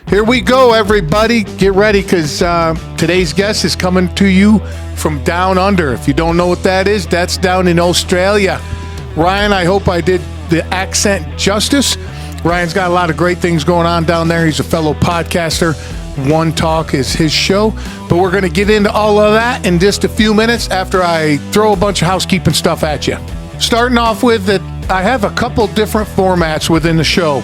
Here we go, everybody. Get ready, because today's guest is coming to you from down under. If you don't know what that is, that's down in Australia. Ryan, I hope I did the accent justice. Ryan's got a lot of great things going on down there. He's a fellow podcaster. One Talk is his show. But we're going to get into all of that in just a few minutes after I throw a bunch of housekeeping stuff at you. Starting off with that, I have a couple different formats within the show.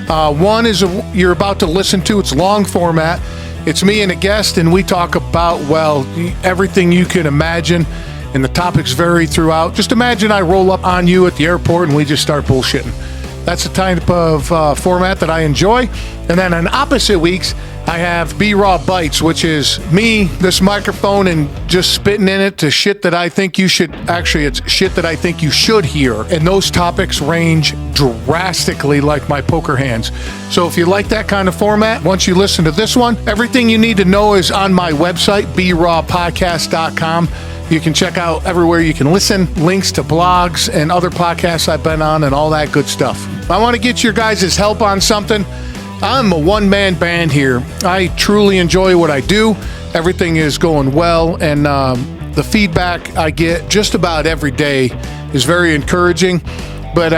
One is you're about to listen to. It's long format. It's me and a guest, and we talk about, well, everything you can imagine, and the topics vary throughout. Just imagine I roll up on you at the airport, and we just start bullshitting. That's the type of format that I enjoy. And then on opposite weeks, I have B-Raw Bites, which is me, this microphone, and just spitting in it to shit that I think you should, actually, it's shit that I think you should hear. And those topics range drastically like my poker hands. So if you like that kind of format, once you listen to this one, everything you need to know is on my website, brawpodcast.com. You can check out everywhere you can listen, links to blogs and other podcasts I've been on and all that good stuff. I want to get your guys' help on something. I'm a one-man band here. I truly enjoy what I do. Everything is going well, and the feedback I get just about every day is very encouraging. But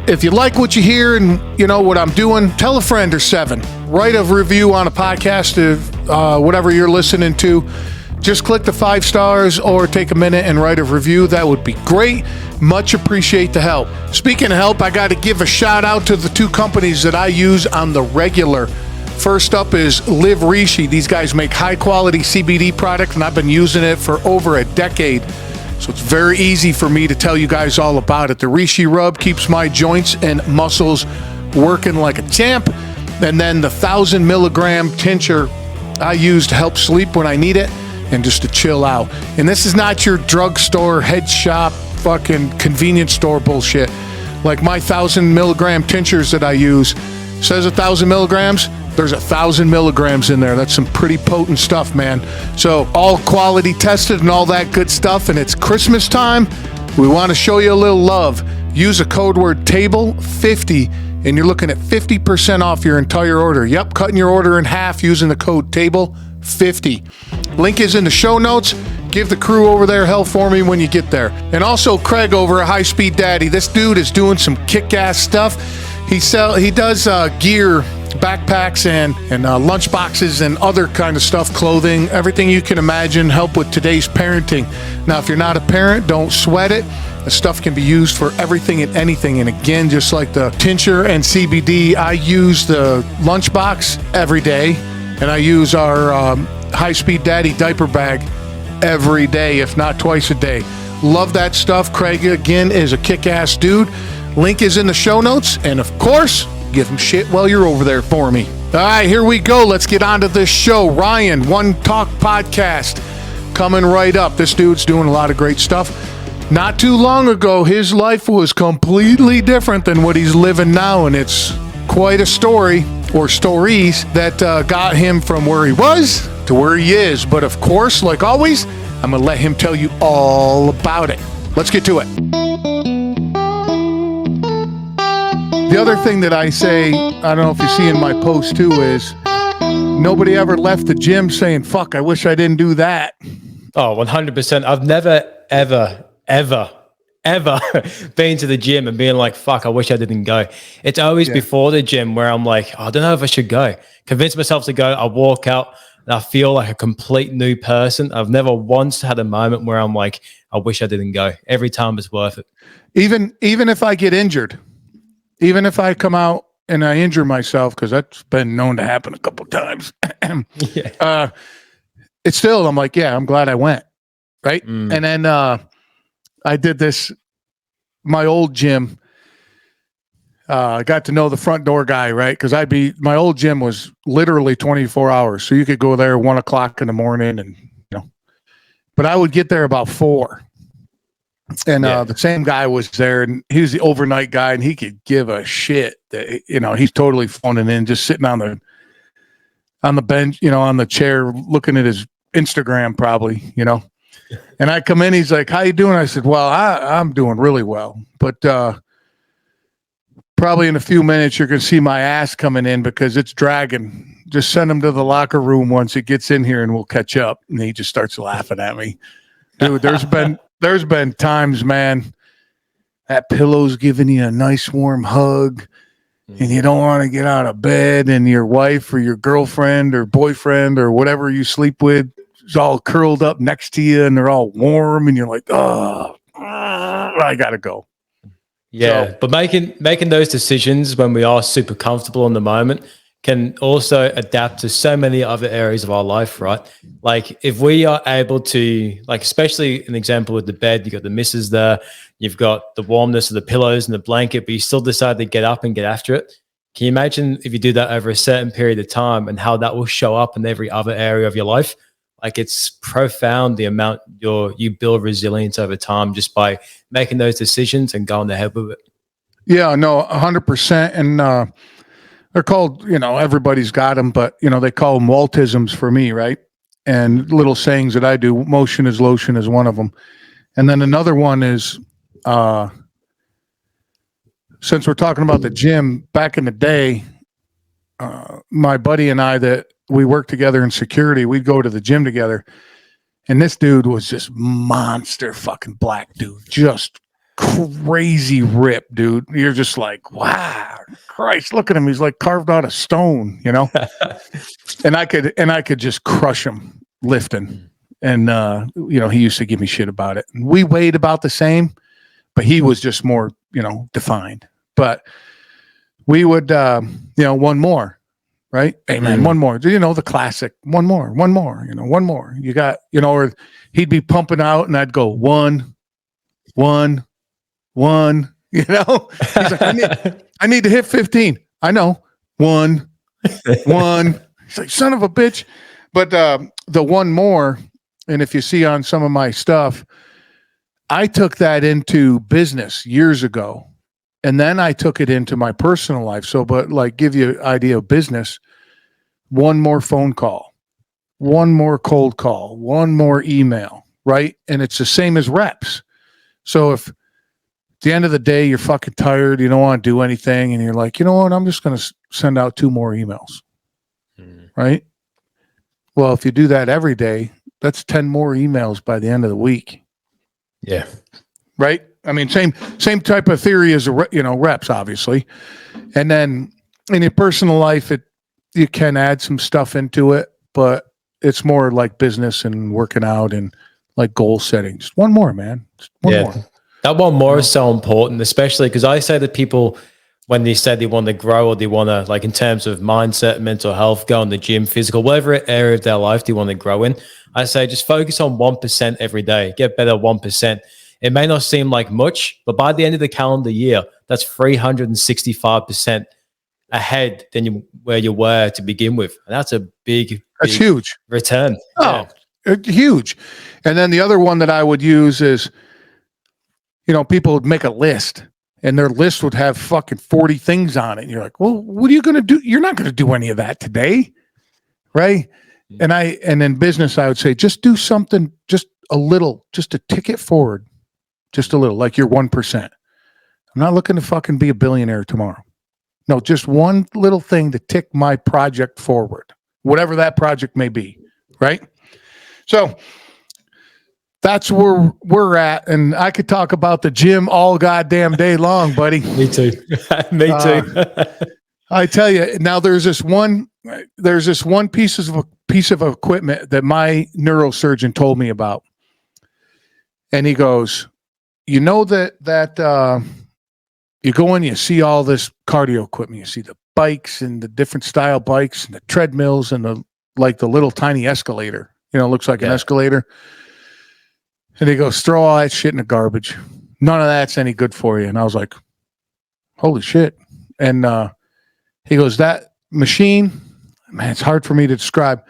if you like what you hear and you know what I'm doing, tell a friend or seven. Write a review on a podcast of whatever you're listening to. Just click the 5 stars or take a minute and write a review. That would be great. Much appreciate the help. Speaking of help, I got to give a shout out to the 2 companies that I use on the regular. First up is Live Rishi. These guys make high quality CBD product, and I've been using it for over a decade. So it's very easy for me to tell you guys all about it. The Rishi rub keeps my joints and muscles working like a champ. And then the 1,000 milligram tincture I use to help sleep when I need it and just to chill out. And this is not your drugstore, head shop, fucking convenience store bullshit. Like my 1,000 milligram tinctures that I use, says 1,000 milligrams, there's 1,000 milligrams in there. That's some pretty potent stuff, man. So all quality tested and all that good stuff, and it's Christmas time. We want to show you a little love. Use a code word TABLE50 and you're looking at 50% off your entire order. Yep, cutting your order in half using the code TABLE50. Link is in the show notes. Give the crew over there hell for me when you get there. And also Craig over at High Speed Daddy. This dude is doing some kick-ass stuff. He does gear, backpacks and lunch boxes and other kind of stuff, clothing, everything you can imagine, help with today's parenting. Now, if you're not a parent, don't sweat it. The stuff can be used for everything and anything. And again, just like the tincture and CBD, I use the lunchbox every day, and I use our High Speed Daddy diaper bag every day, if not twice a day. Love that stuff. Craig, again, is a kick-ass dude. Link is in the show notes. And of course, give him shit while you're over there for me. All right, here we go. Let's get on to this show. Ryan, One Talk Podcast, coming right up. This dude's doing a lot of great stuff. Not too long ago, his life was completely different than what he's living now, and it's quite a story, or stories, that got him from where he was to where he is. But of course, like always, I'm going to let him tell you all about it. Let's get to it. The other thing that I say, I don't know if you see in my post too, is nobody ever left the gym saying, fuck, I wish I didn't do that. Oh, 100%. I've never, ever been to the gym and being like, fuck, I wish I didn't go. It's always before the gym where I'm like, oh, I don't know if I should go. Convince myself to go. I walk out and I feel like a complete new person. I've never once had a moment where I'm like, I wish I didn't go. Every time it's worth it. Even if I get injured, even if I come out and I injure myself, because that's been known to happen a couple times, it's still, I'm like, yeah, I'm glad I went. Right. And then I did this, my old gym. I got to know the front door guy, right? Because my old gym was literally 24 hours. So you could go there 1 o'clock in the morning and, but I would get there about 4. And the same guy was there, and he was the overnight guy, and he could give a shit that, he's totally phoning in, just sitting on the bench, on the chair, looking at his Instagram probably, And I come in, he's like, how you doing? I said, well, I'm doing really well, but probably in a few minutes, you're going to see my ass coming in because it's dragging just send him to the locker room once it gets in here and we'll catch up. And he just starts laughing at me. Dude, there's been times, man, that pillow's giving you a nice warm hug and you don't want to get out of bed, and your wife or your girlfriend or boyfriend or whatever you sleep with is all curled up next to you and they're all warm and you're like, oh, I gotta go. Yeah, So, but making those decisions when we are super comfortable in the moment can also adapt to so many other areas of our life, right? Like if we are able to, like especially an example with the bed, you got the missus there, you've got the warmness of the pillows and the blanket, but you still decide to get up and get after it. Can you imagine if you do that over a certain period of time and how that will show up in every other area of your life? Like it's profound the amount you build resilience over time just by making those decisions and going ahead with it. yeah, no, 100%. And they're called, everybody's got them, but, they call them Waltisms for me, right? And little sayings that I do, motion is lotion is one of them. And then another one is, since we're talking about the gym, back in the day, my buddy and I that we worked together in security, we'd go to the gym together. And this dude was just monster fucking black dude, just crazy rip, dude. You're just like, wow, Christ, look at him. He's like carved out of stone, and I could just crush him lifting. And, he used to give me shit about it. And we weighed about the same, but he was just more, defined. But we would, one more. Right? Hey man, one more. The classic. One more. One more. One more. You got, or he'd be pumping out and I'd go one. He's like, I need to hit 15. I know. One. He's like, son of a bitch. But the one more, and if you see on some of my stuff, I took that into business years ago. And then I took it into my personal life. So, but like give you an idea of business, one more phone call, one more cold call, one more email, right? And it's the same as reps. So if at the end of the day, you're fucking tired, you don't want to do anything, and you're like, you know what, I'm just going to send out 2 more emails, right? Well, if you do that every day, that's 10 more emails by the end of the week. Yeah. Right? I mean, same type of theory as reps, obviously. And then in your personal life, you can add some stuff into it, but it's more like business and working out and like goal setting. Just one more, man. Just one more. That one more is so important, especially because I say that people, when they say they want to grow or they want to, like in terms of mindset, mental health, go in the gym, physical, whatever area of their life they want to grow in, I say just focus on 1% every day. Get better 1%. It may not seem like much, but by the end of the calendar year, that's 365% ahead than where you were to begin with. And that's a big huge return. Oh, yeah. Huge. And then the other one that I would use is, people would make a list and their list would have fucking 40 things on it. And you're like, well, what are you going to do? You're not going to do any of that today. Right. Mm-hmm. And in business, I would say, just do something, just a little, just to tick it forward. Just a little, like your 1%. I'm not looking to fucking be a billionaire tomorrow. No, just one little thing to tick my project forward, whatever that project may be, right? So that's where we're at. And I could talk about the gym all goddamn day long, buddy. Me too. Me too. I tell you, now there's this one piece of equipment that my neurosurgeon told me about. And he goes, that you go in, you see all this cardio equipment. You see the bikes and the different style bikes and the treadmills and the little tiny escalator. Looks like an escalator. And he goes, throw all that shit in the garbage. None of that's any good for you. And I was like, holy shit. And he goes, that machine, man, it's hard for me to describe.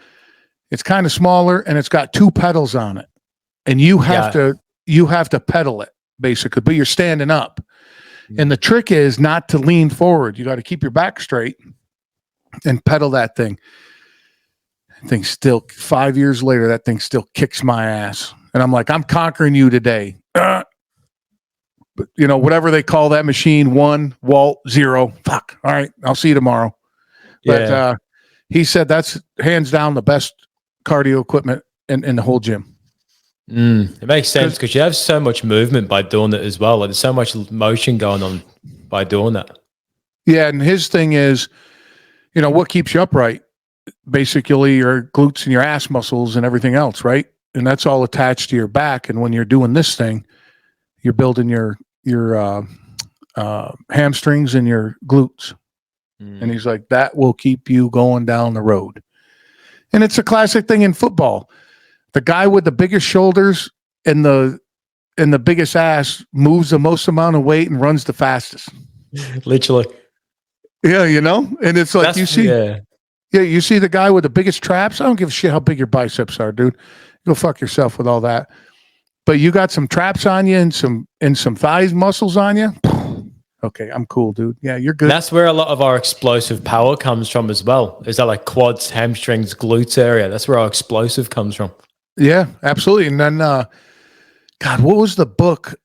It's kind of smaller and it's got 2 pedals on it. And you have to pedal it. Basically, but you're standing up. And the trick is not to lean forward. You got to keep your back straight and pedal that thing. That thing still, 5 years later, that thing still kicks my ass. And I'm like, I'm conquering you today. But whatever they call that machine, 1, Walt, 0. Fuck. All right. I'll see you tomorrow. But he said that's hands down the best cardio equipment in the whole gym. It makes sense because you have so much movement by doing it as well. Like there's so much motion going on by doing that. Yeah, and his thing is, what keeps you upright? Basically, your glutes and your ass muscles and everything else, right? And that's all attached to your back. And when you're doing this thing, you're building your hamstrings and your glutes. And he's like, that will keep you going down the road. And it's a classic thing in football. The guy with the biggest shoulders and the biggest ass moves the most amount of weight and runs the fastest. Literally. Yeah, and it's like you see the guy with the biggest traps. I don't give a shit how big your biceps are, dude. Go fuck yourself with all that. But you got some traps on you and some thighs muscles on you. Okay, I'm cool, dude. Yeah, you're good. That's where a lot of our explosive power comes from as well. Is that like quads, hamstrings, glutes area? That's where our explosive comes from. Yeah, absolutely. And then, God, what was the book?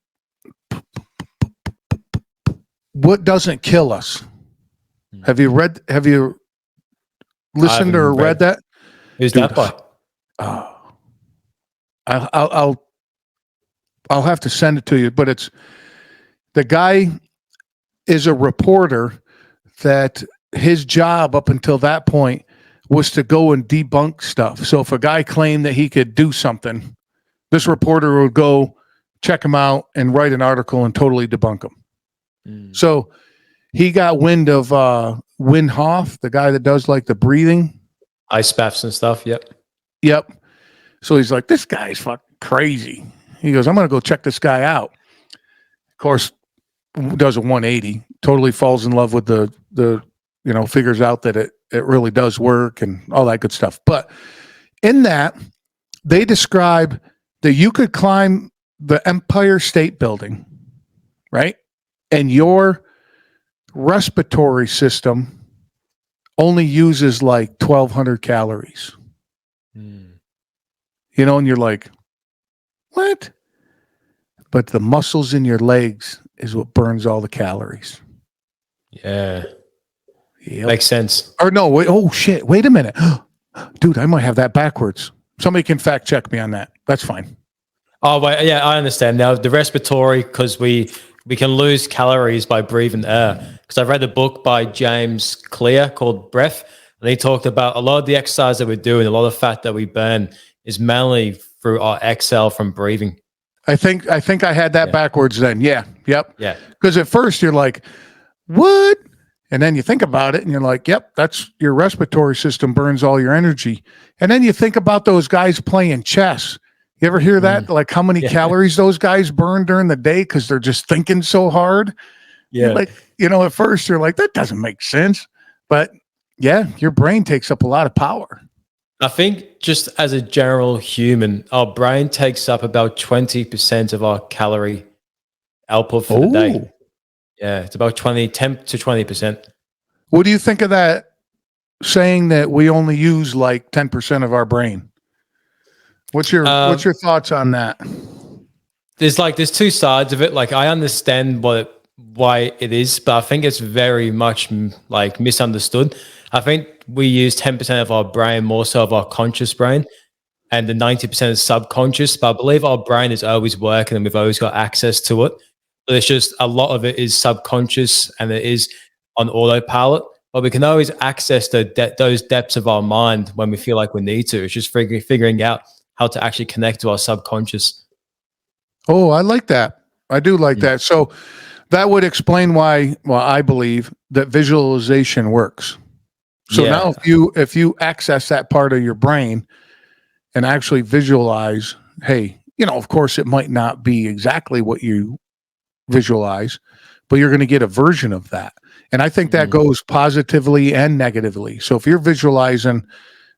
What Doesn't Kill Us? Have you listened or read that? Who's that by? I'll have to send it to you, but it's the guy is a reporter that his job up until that point was to go and debunk stuff. So if a guy claimed that he could do something, this reporter would go check him out and write an article and totally debunk him. So he got wind of Wim Hof, the guy that does like the breathing. Ice baths and stuff, yep. So he's like, this guy's fucking crazy. He goes, I'm going to go check this guy out. Of course, does a 180, totally falls in love with the figures out that it really does work and all that good stuff. But in that, they describe that you could climb the Empire State Building, right? And your respiratory system only uses like 1,200 calories. And you're like, what? But the muscles in your legs is what burns all the calories. Yeah. Makes sense. Or no, wait, oh shit, wait a minute. Dude, I might have that backwards. Somebody can fact check me on that. That's fine. Oh, but yeah, I understand. Now, the respiratory, because we can lose calories by breathing air. Because I've read a book by James Clear called Breath, and he talked about a lot of the exercise that we're doing, a lot of fat that we burn is mainly through our exhale from breathing. I think I had that backwards then. Yeah. Yep. Yeah. Because at first you're like, what? And then you think about it and you're like, yep, that's your respiratory system burns all your energy. And then you think about those guys playing chess. You ever hear that? Like how many calories those guys burn during the day because they're just thinking so hard? Yeah. Like, at first you're like, that doesn't make sense. But yeah, your brain takes up a lot of power. I think just as a general human, our brain takes up about 20% of our calorie output for the day. Yeah, it's about 10 to 20%. What do you think of that saying that we only use like 10% of our brain? What's your thoughts on that? There's two sides of it. Like I understand why it is, but I think it's very much like misunderstood. I think we use 10% of our brain, more so of our conscious brain, and the 90% is subconscious. But I believe our brain is always working and we've always got access to it. But it's just a lot of it is subconscious and it is on autopilot. But we can always access those depths of our mind when we feel like we need to. It's just figuring out how to actually connect to our subconscious. Oh, I like that. I do like that. So that would explain why, I believe that visualization works. So now if you access that part of your brain and actually visualize, hey, of course it might not be exactly what you visualize, but you're going to get a version of that. And I think that goes positively and negatively. So if you're visualizing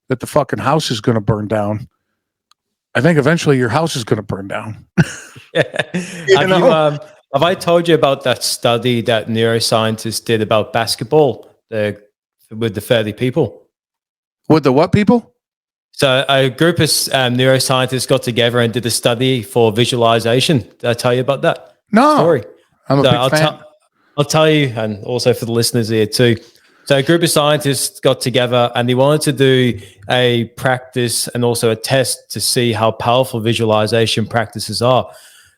that the fucking house is going to burn down, I think eventually your house is going to burn down. Have I told you about that study that neuroscientists did about basketball with the 30 people? With the what people? So a group of neuroscientists got together and did a study for visualization. Did I tell you about that? No. Story? I'm a big fan. I'll tell you, and also for the listeners here too. So a group of scientists got together and they wanted to do a practice and also a test to see how powerful visualization practices are.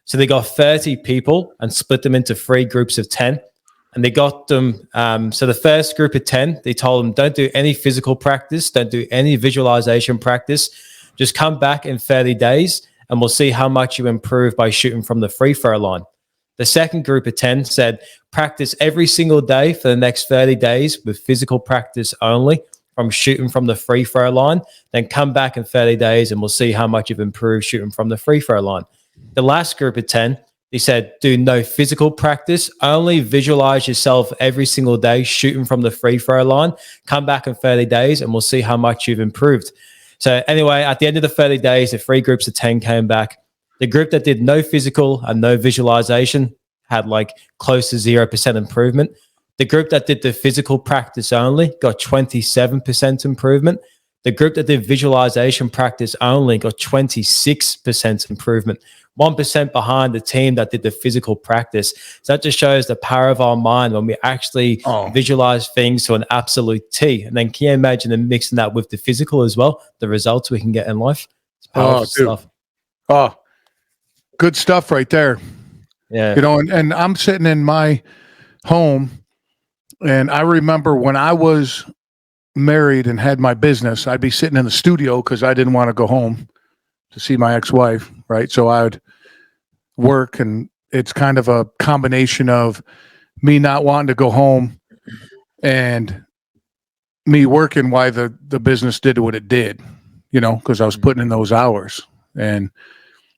So they got 30 people and split them into 3 groups of 10. And they got them. So the first group of 10, they told them, don't do any physical practice, don't do any visualization practice. Just come back in 30 days and we'll see how much you improve by shooting from the free throw line. The second group of 10 said, practice every single day for the next 30 days with physical practice only from shooting from the free throw line. Then come back in 30 days and we'll see how much you've improved shooting from the free throw line. The last group of 10, they said, do no physical practice, only visualize yourself every single day shooting from the free throw line. Come back in 30 days and we'll see how much you've improved. So anyway, at the end of the 30 days, the 3 groups of 10 came back. The group that did no physical and no visualization had like close to 0% improvement. The group that did the physical practice only got 27% improvement. The group that did visualization practice only got 26% improvement, 1% behind the team that did the physical practice. So that just shows the power of our mind when we actually visualize things to an absolute T. And then can you imagine them mixing that with the physical as well, the results we can get in life? It's powerful stuff. Oh, good stuff right there. Yeah. You know, and I'm sitting in my home, and I remember when I was married and had my business, I'd be sitting in the studio because I didn't want to go home to see my ex-wife, right? So I would work, and it's kind of a combination of me not wanting to go home and me working while the business did what it did, you know, because I was putting in those hours. And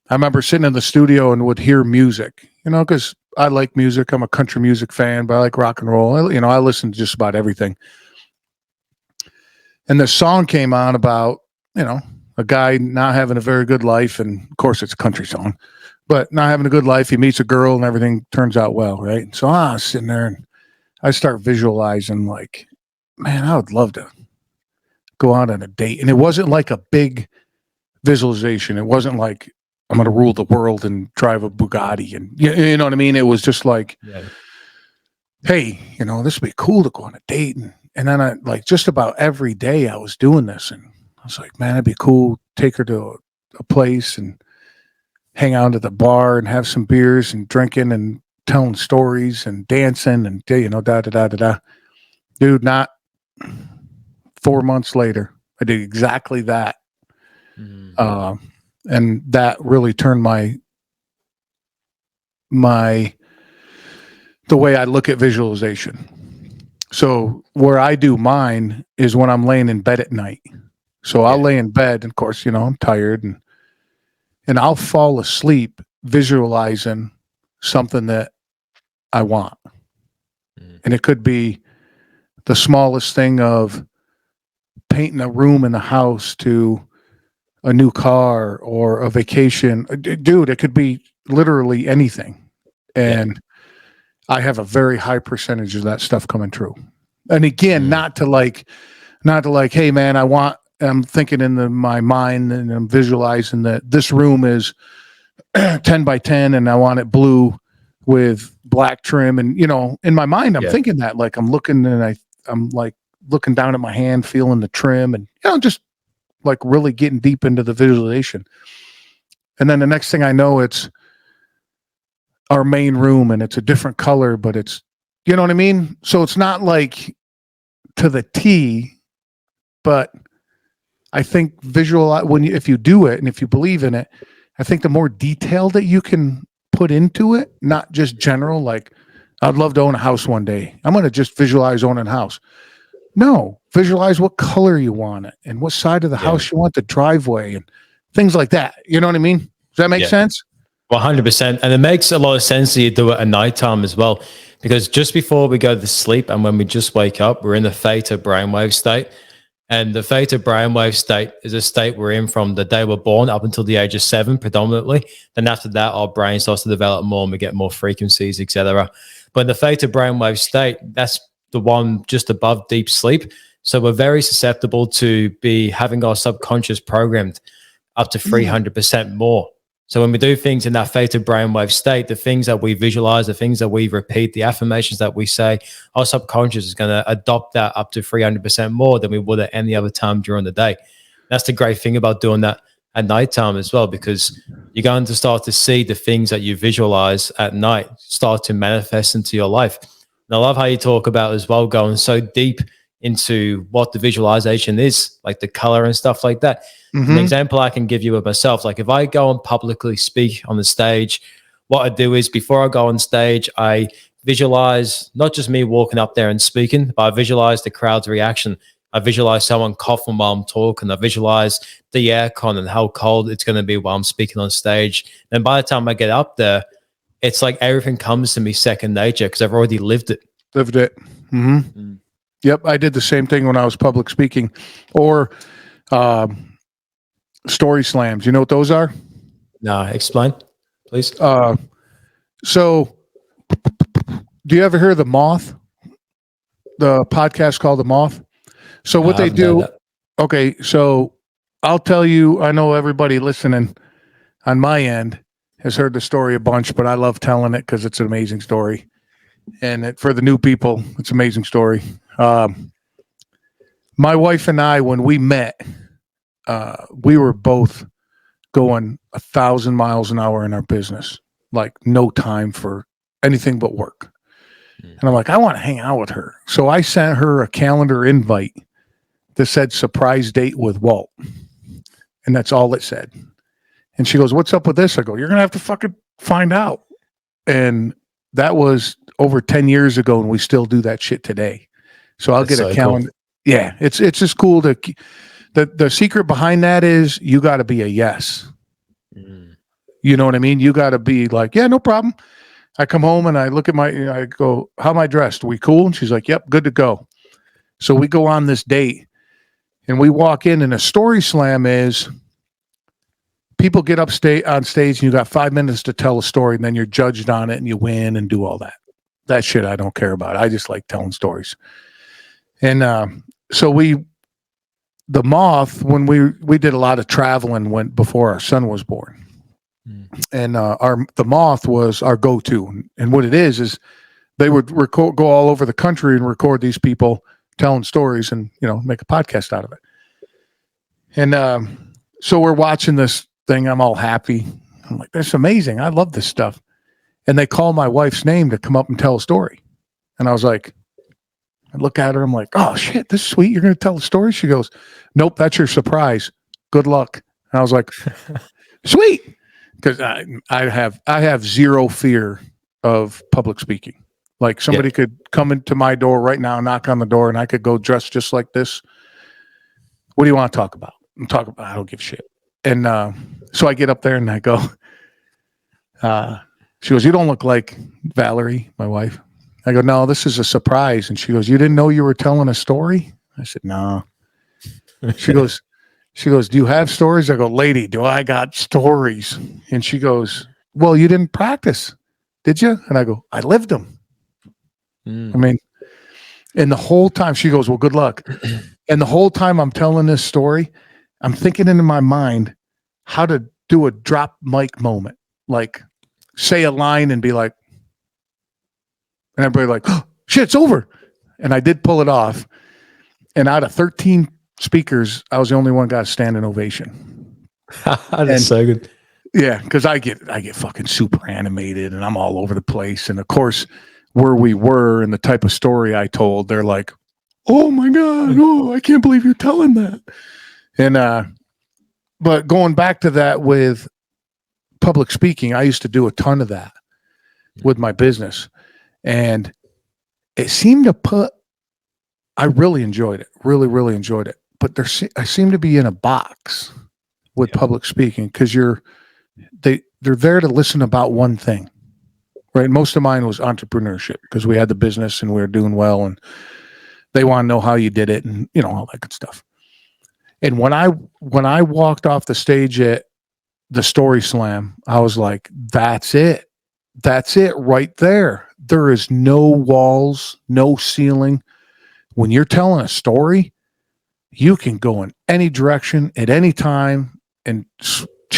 I remember sitting in the studio and would hear music, you know, because I like music. I'm a country music fan, but I like rock and roll. You know, I listen to just about everything. And the song came on about, you know, a guy not having a very good life. And of course, it's a country song, but not having a good life. He meets a girl and everything turns out well, right? So I was sitting there and I start visualizing like, man, I would love to go out on a date. And it wasn't like a big visualization. It wasn't like, I'm going to rule the world and drive a Bugatti. And you know what I mean? It was just like, hey, you know, this would be cool to go on a date. And then I like just about every day I was doing this. And I was like, man, it'd be cool. Take her to a place and hang out at the bar and have some beers and drinking and telling stories and dancing and, you know, da-da-da-da-da. Dude, not 4 months later, I did exactly that. And that really turned the way I look at visualization. So where I do mine is when I'm laying in bed at night. So I'll lay in bed, and of course, you know, I'm tired, and I'll fall asleep visualizing something that I want. And it could be the smallest thing of painting a room in the house to a new car or a vacation. Dude, it could be literally anything. And I have a very high percentage of that stuff coming true. And again, not to like, hey man, I'm thinking in my mind and I'm visualizing that this room is 10 by 10 and I want it blue with black trim. And, you know, in my mind, I'm thinking that like I'm looking and I'm like looking down at my hand, feeling the trim and, you know, just like really getting deep into the visualization. And then the next thing I know, it's our main room and it's a different color, but it's, you know what I mean? So it's not like to the T, but I think if you do it and if you believe in it, I think the more detail that you can put into it, not just general, like I'd love to own a house one day. I'm going to just visualize owning a house. No, visualize what color you want it and what side of the house you want the driveway and things like that. You know what I mean? Does that make sense? 100%. And it makes a lot of sense that you do it at nighttime as well, because just before we go to sleep and when we just wake up, we're in the theta brainwave state. And the theta brainwave state is a state we're in from the day we're born up until the age of 7 predominantly. Then after that, our brain starts to develop more and we get more frequencies, etc. But in the theta brainwave state, that's the one just above deep sleep. So we're very susceptible to be having our subconscious programmed up to 300% more. So when we do things in that theta brainwave state, the things that we visualize, the things that we repeat, the affirmations that we say, our subconscious is going to adopt that up to 300% more than we would at any other time during the day. That's the great thing about doing that at nighttime as well, because you're going to start to see the things that you visualize at night start to manifest into your life. And I love how you talk about as well, going so deep into what the visualization is, like the color and stuff like that. An example I can give you of myself, like if I go and publicly speak on the stage, what I do is before I go on stage, I visualize not just me walking up there and speaking, but I visualize the crowd's reaction. I visualize someone coughing while I'm talking. I visualize the aircon and how cold it's going to be while I'm speaking on stage. And by the time I get up there, it's like everything comes to me second nature because I've already lived it. Yep, I did the same thing when I was public speaking. Or story slams. You know what those are? No, explain, please. So, do you ever hear The Moth? The podcast called The Moth? So what they do, okay, so I'll tell you, I know everybody listening on my end has heard the story a bunch, but I love telling it because it's an amazing story. And for the new people, it's an amazing story. My wife and I, when we met, we were both going 1,000 miles an hour in our business, like no time for anything but work. And I'm like, I want to hang out with her. So I sent her a calendar invite that said surprise date with Walt. And that's all it said. And she goes, what's up with this? I go, you're going to have to fucking find out. And that was over 10 years ago, and we still do that shit today. So I'll get a calendar. Cool. Yeah, it's just cool to the secret behind that is you got to be a yes. You know what I mean? You got to be like, yeah, no problem. I come home and I look at I go, how am I dressed? Are we cool? And she's like, yep, good to go. So we go on this date and we walk in, and a story slam is people get up on stage and you got 5 minutes to tell a story, and then you're judged on it and you win and do all that. That shit I don't care about. I just like telling stories. And so the Moth, when we did a lot of traveling before our son was born. And the Moth was our go-to. And what it is they would go all over the country and record these people telling stories and, make a podcast out of it. And so we're watching this thing. I'm all happy. I'm like, that's amazing. I love this stuff. And they call my wife's name to come up and tell a story. And I was like, I look at her. I'm like, oh, shit, this is sweet. You're going to tell a story? She goes, nope, that's your surprise. Good luck. And I was like, sweet. Because I have zero fear of public speaking. Like somebody could come into my door right now, knock on the door, and I could go dressed just like this. What do you want to talk about? I don't give a shit. And so I get up there and I go, she goes, you don't look like Valerie, my wife. I go, no, this is a surprise. And she goes, you didn't know you were telling a story? I said, no. She goes, do you have stories? I go, lady, do I got stories? And she goes, well, you didn't practice, did you? And I go, I lived them. I mean, and the whole time she goes, well, good luck. And the whole time I'm telling this story, I'm thinking in my mind how to do a drop mic moment, like say a line and be like, and everybody like, oh, shit, it's over. And I did pull it off. And out of 13 speakers, I was the only one got a standing ovation. That's so good. Yeah, because I get fucking super animated and I'm all over the place. And of course, where we were and the type of story I told, they're like, oh my God, I can't believe you're telling that. And but going back to that with public speaking, I used to do a ton of that with my business. And it seemed to I really enjoyed it. Really, really enjoyed it. But I seem to be in a box with public speaking because they're there to listen about one thing. Right. Most of mine was entrepreneurship because we had the business and we were doing well and they want to know how you did it and all that good stuff. And when I walked off the stage at the Story Slam, I was like, that's it. That's it right there. There is no walls, no ceiling. When you're telling a story, you can go in any direction at any time and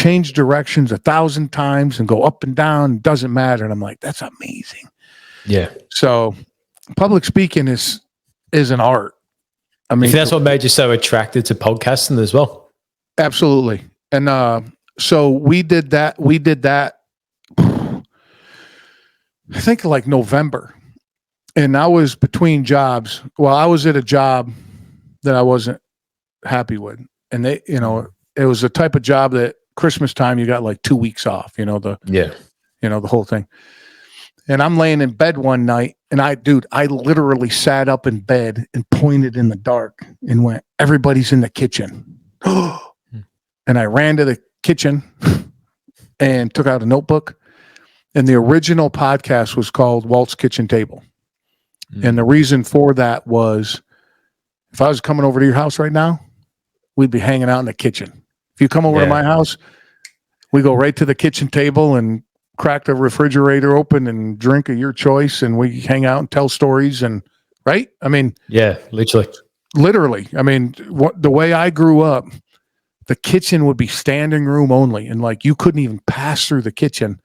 change directions 1,000 times and go up and down. It doesn't matter. And I'm like, that's amazing. Yeah. So public speaking is an art. I You mean, think that's what made you so attracted to podcasting as well? absolutely. And so we did that. I think like November. And I was between jobs. Well, I was at a job that I wasn't happy with. And they, it was the type of job that Christmas time, you got like 2 weeks off, the whole thing. And I'm laying in bed one night and I literally sat up in bed and pointed in the dark and went, everybody's in the kitchen. And I ran to the kitchen and took out a notebook. And the original podcast was called Walt's Kitchen Table. And the reason for that was, if I was coming over to your house right now, we'd be hanging out in the kitchen. If you come over to my house, we go right to the kitchen table and crack the refrigerator open and drink of your choice, and we hang out and tell stories. And right? I mean, yeah, literally. I mean, the way I grew up, the kitchen would be standing room only, and like you couldn't even pass through the kitchen,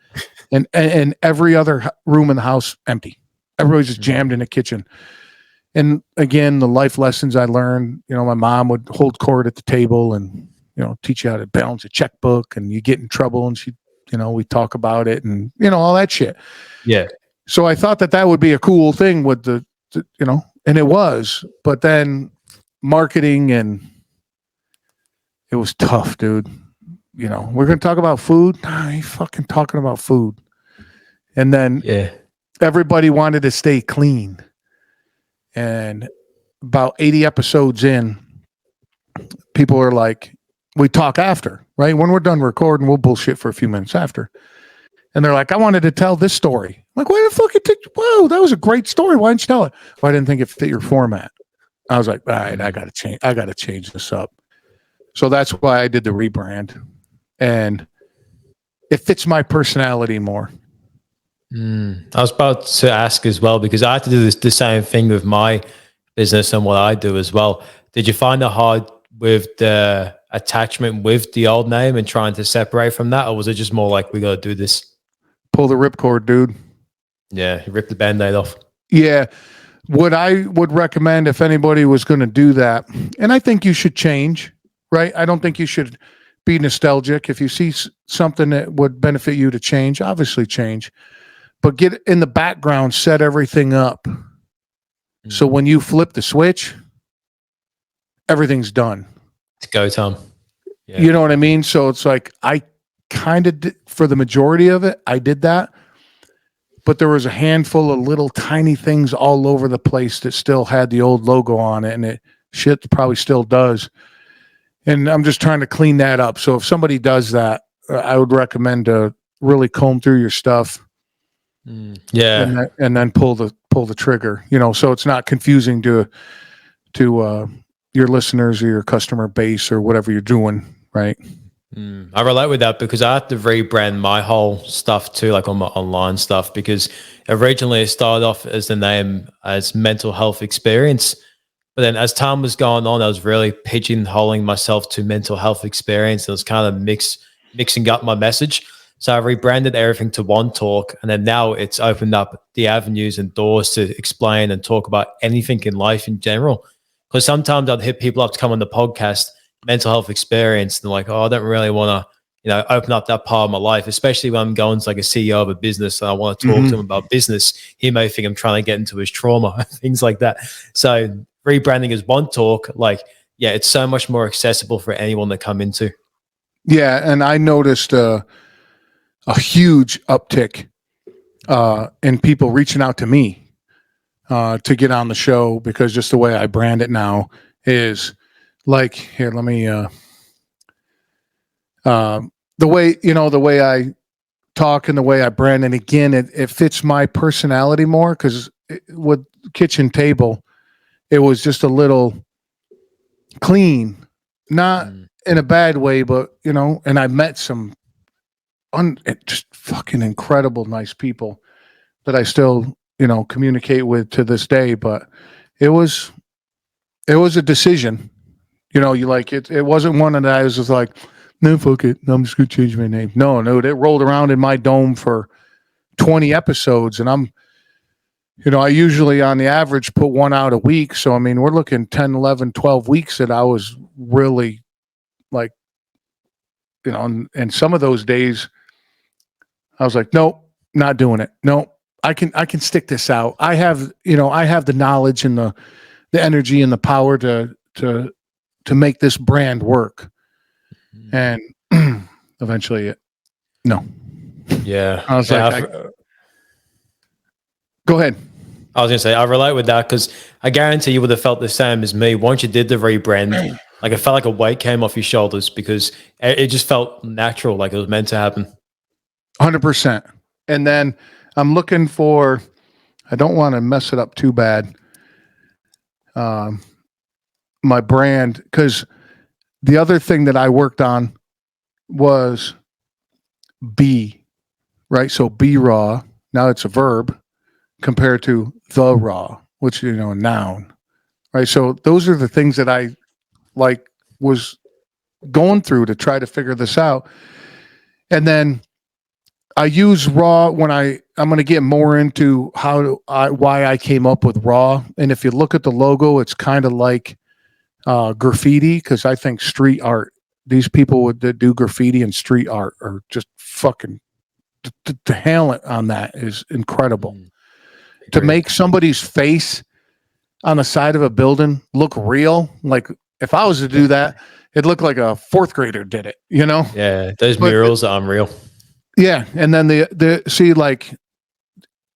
and every other room in the house empty. Everybody's just jammed in the kitchen. And again, the life lessons I learned, my mom would hold court at the table and, teach you how to balance a checkbook, and you get in trouble and she, we talk about it and, all that shit. Yeah. So I thought that would be a cool thing with the and it was, but then marketing, and it was tough, dude. We're going to talk about food. Nah, I ain't fucking talking about food. And then everybody wanted to stay clean. And about 80 episodes in, people are like, we talk after, right? When we're done recording, we'll bullshit for a few minutes after. And they're like, I wanted to tell this story. I'm like, why the fuck whoa, that was a great story. Why didn't you tell it? Well, I didn't think it fit your format. I was like, all right, I got to change this up. So that's why I did the rebrand. And it fits my personality more. I was about to ask as well, because I had to do the same thing with my business and what I do as well. Did you find it hard with the attachment with the old name and trying to separate from that? Or was it just more like, we got to do this? Pull the ripcord, dude. Yeah, rip the Band-Aid off. Yeah. What I would recommend if anybody was going to do that, and I think you should change, right? I don't think you should be nostalgic. If you see something that would benefit you to change, obviously change. But get in the background, set everything up. So when you flip the switch, everything's done. It's go time. Yeah. You know what I mean? So it's like, I kind of did, for the majority of it, I did that. But there was a handful of little tiny things all over the place that still had the old logo on it. And it shit probably still does. And I'm just trying to clean that up. So if somebody does that, I would recommend to really comb through your stuff. Yeah. And then pull the trigger, so it's not confusing to your listeners or your customer base or whatever you're doing, right? I relate with that because I had to rebrand my whole stuff too, like on my online stuff, because originally it started off as the name as Mental Health Experience. But then as time was going on, I was really pigeonholing myself to Mental Health Experience. It was kind of mixing up my message. So I rebranded everything to One Talk, and then now it's opened up the avenues and doors to explain and talk about anything in life in general. Because sometimes I'd hit people up to come on the podcast, mental health experience, and they're like, oh, I don't really want to, open up that part of my life, especially when I'm going to like a CEO of a business and I want to talk to him about business. He may think I'm trying to get into his trauma, things like that. So rebranding as One Talk, it's so much more accessible for anyone to come into. Yeah, and I noticed a huge uptick in people reaching out to me to get on the show, because just the way I brand it now is like, here, let me the way I talk and the way I brand, and again, it fits my personality more, because with Kitchen Table, it was just a little clean, not in a bad way, but and I met some just fucking incredible, nice people that I still, communicate with to this day. But it was a decision, you like it wasn't one that I was just like, No, fuck it. I'm just gonna change my name. No, it rolled around in my dome for 20 episodes, and I usually on the average put one out a week. So I mean, we're looking 10, 11, 12 weeks that I was really like, and some of those days I was like, nope, not doing it. No, I can stick this out. I have the knowledge and the energy and the power to make this brand work. And eventually no. Yeah. I was like, go ahead. I was going to say, I relate with that because I guarantee you would have felt the same as me. Once you did the rebrand, like it felt like a weight came off your shoulders because it just felt natural, like it was meant to happen. 100%. And then I'm looking for, I don't want to mess it up too bad. My brand, because the other thing that I worked on was be, right? So be raw. Now it's a verb compared to the raw, which, a noun, right? So those are the things that I was going through to try to figure this out. And then I use raw when I'm going to get more into why I came up with raw. And if you look at the logo, it's kind of like graffiti, because I think street art, these people that do graffiti and street art are just fucking, the talent on that is incredible. To make somebody's face on the side of a building look real, like if I was to do that, it looked like a fourth grader did it, Yeah, those murals are unreal. Yeah, and then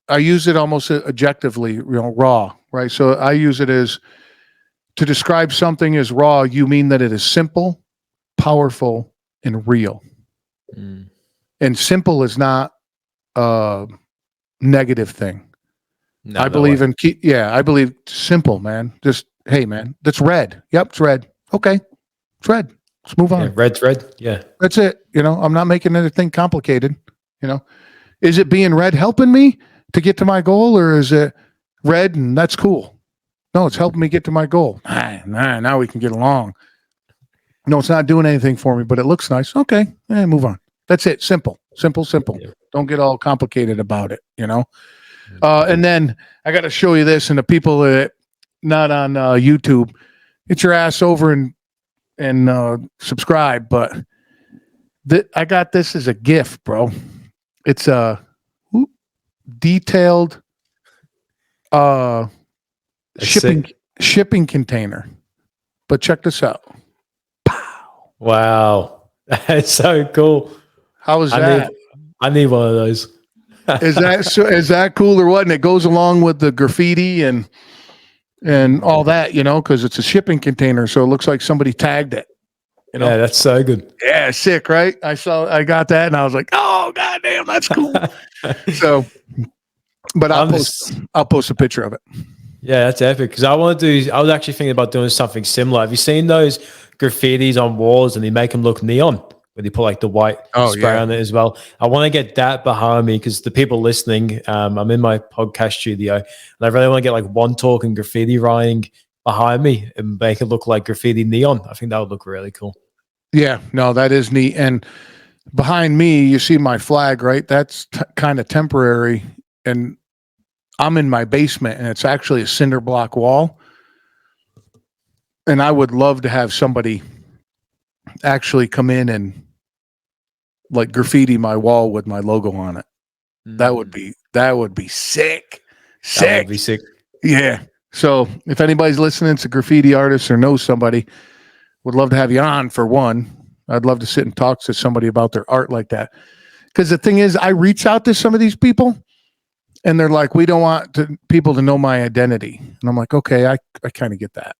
I use it almost objectively, raw, right? So I use it as to describe something as raw. You mean that it is simple, powerful, and real. And simple is not a negative thing. No, I believe I believe simple, man. Just, hey, man, that's red. Yep, it's red. Okay, it's red. Let's move on. Yeah, red's red. Yeah. That's it. I'm not making anything complicated. Is it being red helping me to get to my goal, or is it red and that's cool? No, it's helping me get to my goal. Now we can get along. No, it's not doing anything for me, but it looks nice. Okay, move on. That's it. Simple. Yeah. Don't get all complicated about it, and then I got to show you this, and the people that not on YouTube, get your ass over and subscribe. But I got this as a gift, bro. It's a detailed shipping container. But check this out. Pow. Wow, that's so cool. How is that? I need one of those. Is that cool or what? And it goes along with the graffiti and all that, because it's a shipping container, so it looks like somebody tagged it. Yeah, that's so good. Yeah, sick, right? I got that, and I was like, oh goddamn, that's cool. So, but I'll post a picture of it. Yeah, that's epic. Because I was actually thinking about doing something similar. Have you seen those graffitis on walls and they make them look neon? Where they put like the white spray on it as well. I want to get that behind me because the people listening, I'm in my podcast studio and I really want to get like one talking graffiti writing behind me and make it look like graffiti neon. I think that would look really cool. Yeah, no, that is neat. And behind me, you see my flag, right? That's kind of temporary. And I'm in my basement and it's actually a cinder block wall. And I would love to have somebody actually come in and like graffiti my wall with my logo on it. That would be sick. That would be sick. Yeah. So if anybody's listening to graffiti artists or knows somebody, would love to have you on for one. I'd love to sit and talk to somebody about their art like that. Because the thing is, I reach out to some of these people and they're like, we don't want people to know my identity. And I'm like, okay, I kind of get that.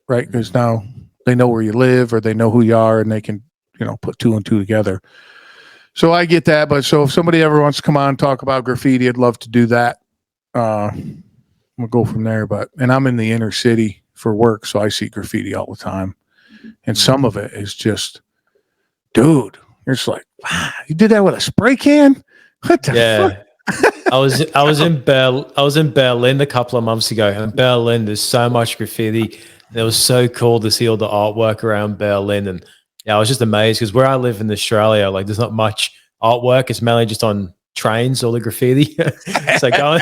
Right. Because now they know where you live or they know who you are and they can, put two and two together. So I get that. But so if somebody ever wants to come on and talk about graffiti, I'd love to do that. We'll go from there. And I'm in the inner city for work. So I see graffiti all the time. And some of it is just, dude, you're just like, wow, you did that with a spray can? What the fuck? I was in Berlin a couple of months ago. And Berlin, there's so much graffiti. It was so cool to see all the artwork around Berlin. And yeah, I was just amazed because where I live in Australia, like there's not much artwork. It's mainly just on trains or the graffiti. so going,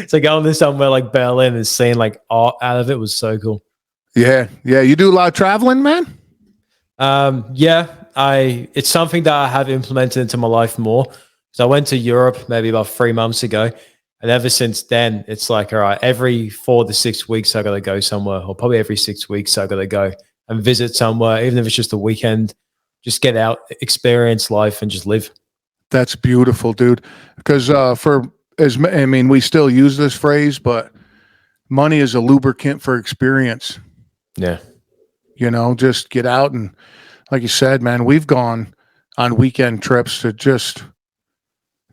so going to somewhere like Berlin and seeing like art out of it was so cool. Yeah. Yeah. You do a lot of traveling, man? Yeah, it's something that I have implemented into my life more. So I went to Europe maybe about 3 months ago. And ever since then, it's like, all right, every 4 to 6 weeks, I got to go somewhere, or probably every 6 weeks, I got to go and visit somewhere, even if it's just a weekend, just get out, experience life, and just live. That's beautiful, dude. Because I mean, we still use this phrase, but money is a lubricant for experience. Yeah. You know, just get out and, like you said, man, we've gone on weekend trips to just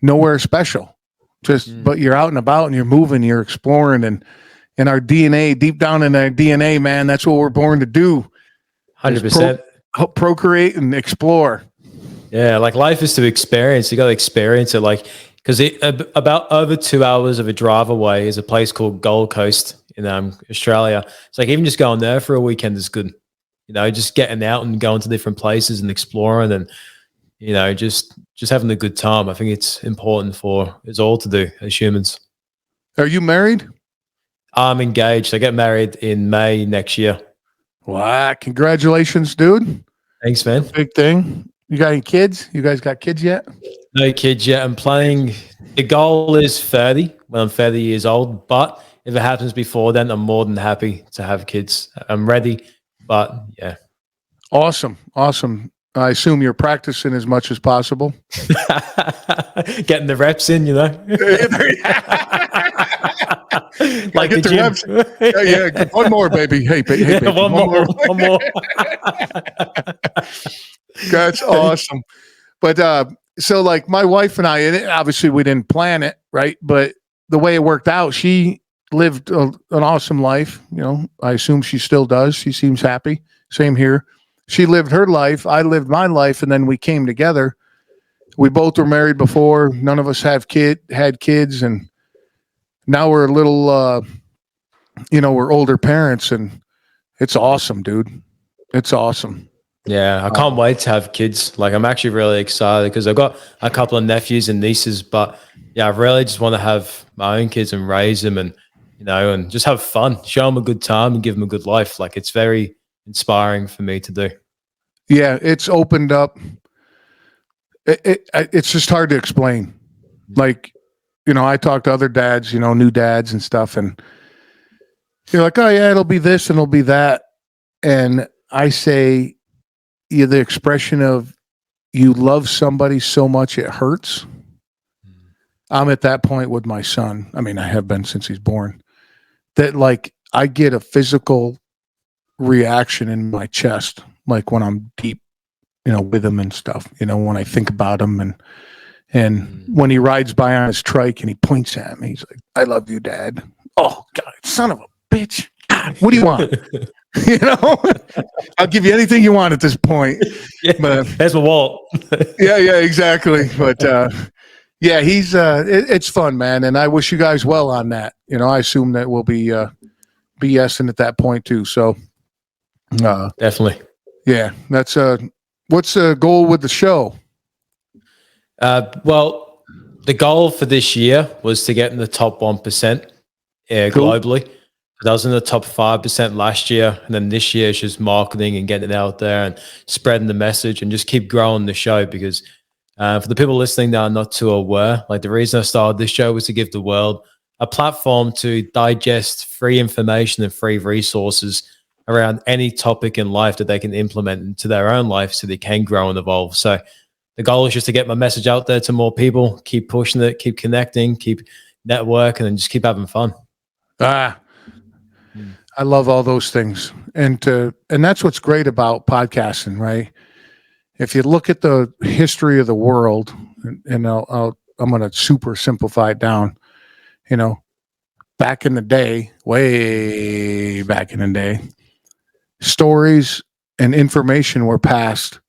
nowhere special. But you're out and about and you're moving, you're exploring, and in our DNA, deep down in our DNA, man, that's what we're born to do. 100%. Procreate and explore. Yeah, like life is to experience. You got to experience it, like because about over 2 hours of a drive away is a place called Gold Coast in Australia. It's like even just going there for a weekend is good. You know, just getting out and going to different places and exploring, and you know, just having a good time. I think it's important for us all to do as humans. Are you married? I'm engaged. I get married in May next year. Wow! Congratulations, dude. Thanks, man. Big thing. You got any kids? You guys got kids yet? No kids yet. I'm planning. The goal is 30 when I'm 30 years old. But if it happens before then, I'm more than happy to have kids. I'm ready. But yeah. Awesome. I assume you're practicing as much as possible. Getting the reps in, you know. Like get the reps. Yeah, one more, baby. Hey, baby. One more. That's awesome. But so like my wife and I, obviously we didn't plan it, right? But the way it worked out, she lived an awesome life. You know, I assume she still does. She seems happy. Same here. She lived her life. I lived my life. And then we came together. We both were married before. None of us had kids. And now we're a little, we're older parents, and it's awesome, dude. It's awesome. Yeah, I can't wait to have kids. Like, I'm actually really excited because I've got a couple of nephews and nieces, but yeah, I really just want to have my own kids and raise them, and you know, and just have fun, show them a good time, and give them a good life. Like, it's very inspiring for me to do. Yeah, it's opened up. It's just hard to explain. Like, you know, I talk to other dads, you know, new dads and stuff, and you're like, oh yeah, it'll be this and it'll be that, and I say, yeah, the expression of you love somebody so much it hurts. I'm at that point with my son. I mean, I have been since he's born. That like I get a physical reaction in my chest, like when I'm deep, you know, with him and stuff. You know, when I think about him, and when he rides by on his trike and he points at me, he's like, "I love you, Dad." Oh God, son of a bitch! God, what do you want? You know, I'll give you anything you want at this point. Yeah, but that's my wallet. yeah, exactly. But yeah, he's it's fun, man, and I wish you guys well on that. You know, I assume that we'll be BSing at that point too. So definitely. Yeah, that's what's the goal with the show? Well, the goal for this year was to get in the top 1% globally. I was in the top 5% last year, and then this year it's just marketing and getting it out there and spreading the message and just keep growing the show. Because for the people listening that are not too aware, like the reason I started this show was to give the world a platform to digest free information and free resources around any topic in life that they can implement into their own life so they can grow and evolve. So the goal is just to get my message out there to more people, keep pushing it, keep connecting, keep networking, and just keep having fun. I love all those things. And that's what's great about podcasting, right? If you look at the history of the world, and I'm going to super simplify it down, you know, back in the day, way back in the day, stories and information were passed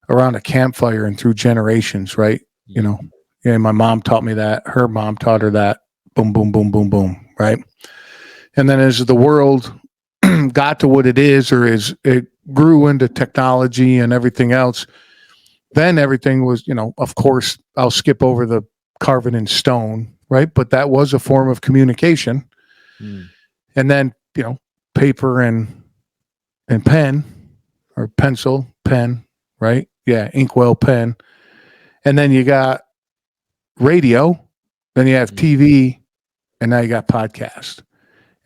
around a campfire and through generations, right? You know, yeah, my mom taught me that. Her mom taught her that. Boom, boom, boom, boom, boom, right? And then as the world got to what it is, or it grew into technology and everything else, then everything was, of course, I'll skip over the carving in stone, right? But that was a form of communication. And then, paper and pen, or pencil, pen, right? Yeah, inkwell pen. And then you got radio, then you have TV, and now you got podcast.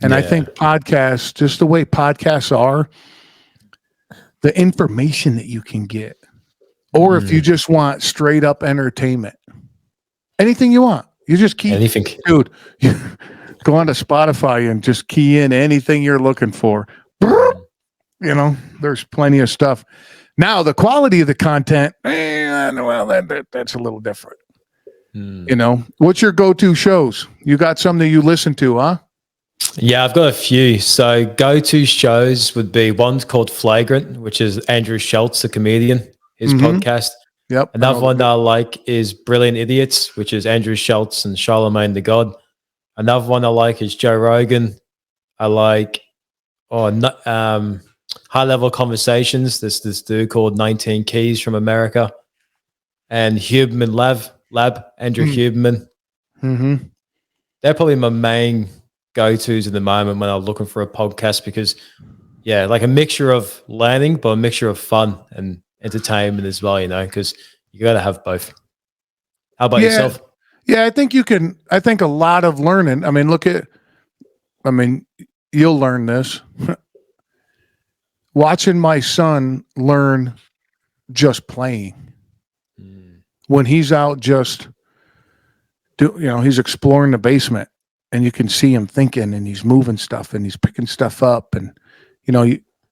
And I think podcasts, just the way podcasts are, the information that you can get, or if you just want straight up entertainment, anything you want, you just keep anything, dude. You go on to Spotify and just key in anything you're looking for. There's plenty of stuff. Now the quality of the content, well, that's a little different. What's your go-to shows? You got some that you listen to, huh? Yeah, I've got a few. So go-to shows would be one's called Flagrant, which is Andrew Schultz, the comedian, his podcast. Yep. Another one that I like is Brilliant Idiots, which is Andrew Schultz and Charlemagne the God. Another one I like is Joe Rogan. I like High Level Conversations. This dude called 19 Keys from America. And Huberman Lab, Andrew Huberman. They're probably my main go-tos at the moment when I'm looking for a podcast, because like a mixture of learning but a mixture of fun and entertainment as well, because you got to have both. How about yourself? I think you can. I think a lot of learning, you'll learn this watching my son learn just playing. When he's out just he's exploring the basement, and you can see him thinking, and he's moving stuff, and he's picking stuff up, and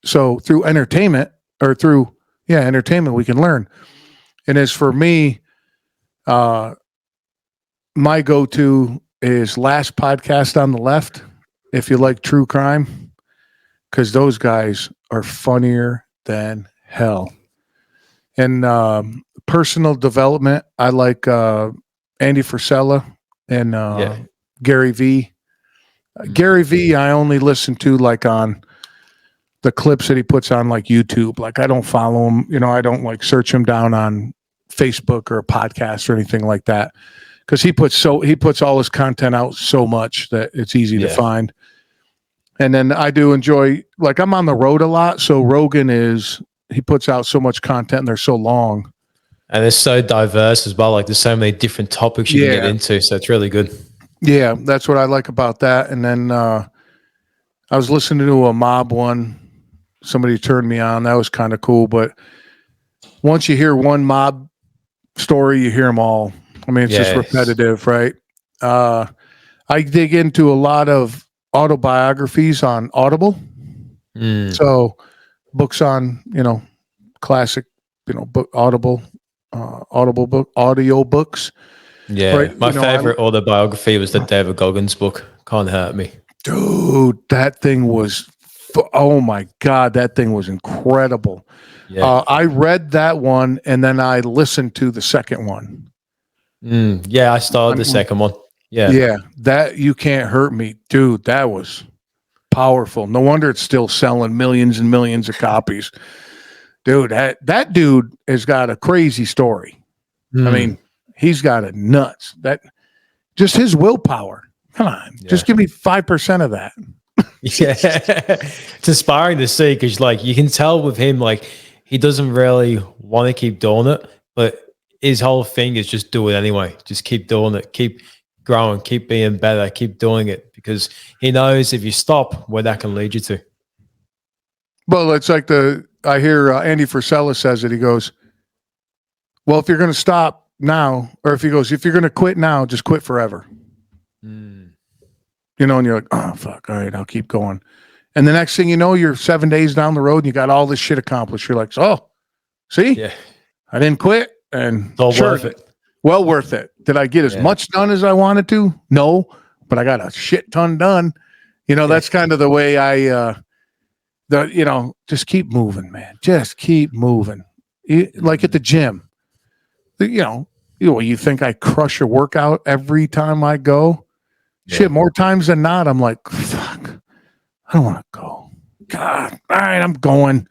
so through entertainment, we can learn. And as for me, my go-to is Last Podcast on the Left, if you like true crime, because those guys are funnier than hell. And personal development, I like Andy Frisella and Gary V. Gary V, I only listen to like on the clips that he puts on like YouTube. Like I don't follow him, I don't like search him down on Facebook or a podcast or anything like that, because he puts all his content out so much that it's easy to find. And then I do enjoy, like I'm on the road a lot, so Rogan he puts out so much content and they're so long. And it's so diverse as well. Like there's so many different topics you can get into, so it's really good. Yeah, that's what I like about that. And then I was listening to a mob one. Somebody turned me on. That was kind of cool. But once you hear one mob story, you hear them all. It's just repetitive, right? I dig into a lot of autobiographies on Audible. So books on, classic, book, Audible book, audio books. Yeah. Right? My favorite autobiography was the David Goggins book, Can't Hurt Me. Dude, that thing was, oh my God, that thing was incredible. Yeah. I read that one and then I listened to the second one. I started the second one. Yeah. That You Can't Hurt Me. Dude, that was powerful. No wonder it's still selling millions and millions of copies. Dude, that dude has got a crazy story. He's got it nuts. That just his willpower. Come on, just give me 5% of that. It's inspiring to see, because like you can tell with him, like he doesn't really want to keep doing it, but his whole thing is just do it anyway. Just keep doing it, keep growing, keep being better, keep doing it, because he knows if you stop, where that can lead you to. Well, it's like I hear Andy Frisella says it. He goes, well, if you're going to stop now, or if you're going to quit now, just quit forever. And you're like, oh, fuck. All right, I'll keep going. And the next thing you know, you're 7 days down the road and you got all this shit accomplished. You're like, oh, see, I didn't quit. And worth it. Well worth it. Did I get as much done as I wanted to? No, but I got a shit ton done. That's kind of the way I, just keep moving, man. Just keep moving. Like at the gym, you think I crush a workout every time I go? Shit, more times than not, I'm like, fuck, I don't want to go. God, all right, I'm going.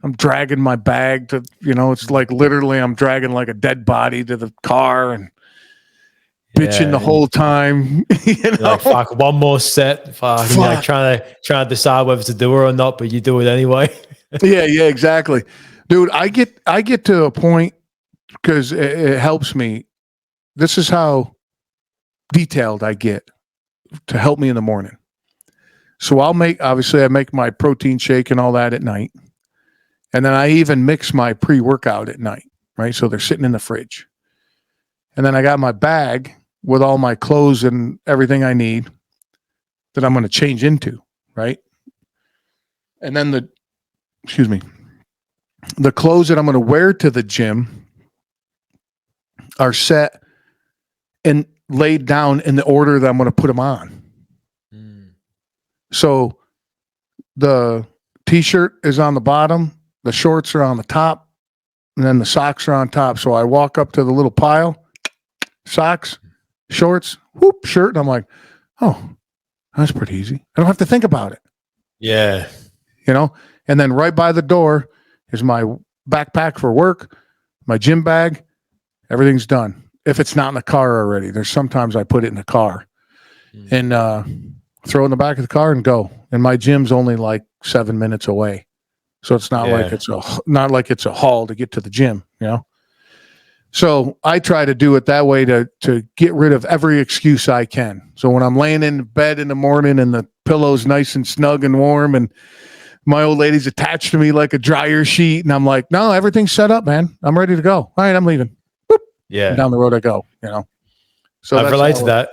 I'm dragging my bag to, it's like literally I'm dragging like a dead body to the car and bitching the whole time. Like, fuck, one more set. Fuck. And you're like trying to decide whether to do it or not, but you do it anyway. Yeah, exactly. Dude, I get to a point because it helps me. This is how detailed I get to help me in the morning. So I make my protein shake and all that at night. And then I even mix my pre-workout at night, right? So they're sitting in the fridge. And then I got my bag with all my clothes and everything I need that I'm going to change into, right? And then the clothes that I'm going to wear to the gym are set and laid down in the order that I'm going to put them on. So the t-shirt is on the bottom, the shorts are on the top, and then the socks are on top. So I walk up to the little pile, socks, shorts, whoop, shirt, and I'm like, oh, that's pretty easy. I don't have to think about it. Yeah. And then right by the door is my backpack for work, my gym bag, everything's done. If it's not in the car already, there's sometimes I put it in the car and throw it in the back of the car and go. And my gym's only like 7 minutes away. So it's not like it's a haul to get to the gym, So I try to do it that way to get rid of every excuse I can. So when I'm laying in bed in the morning and the pillow's nice and snug and warm and my old lady's attached to me like a dryer sheet and I'm like, no, everything's set up, man. I'm ready to go. All right, I'm leaving. Boop. Yeah. And down the road I go, So I relate to that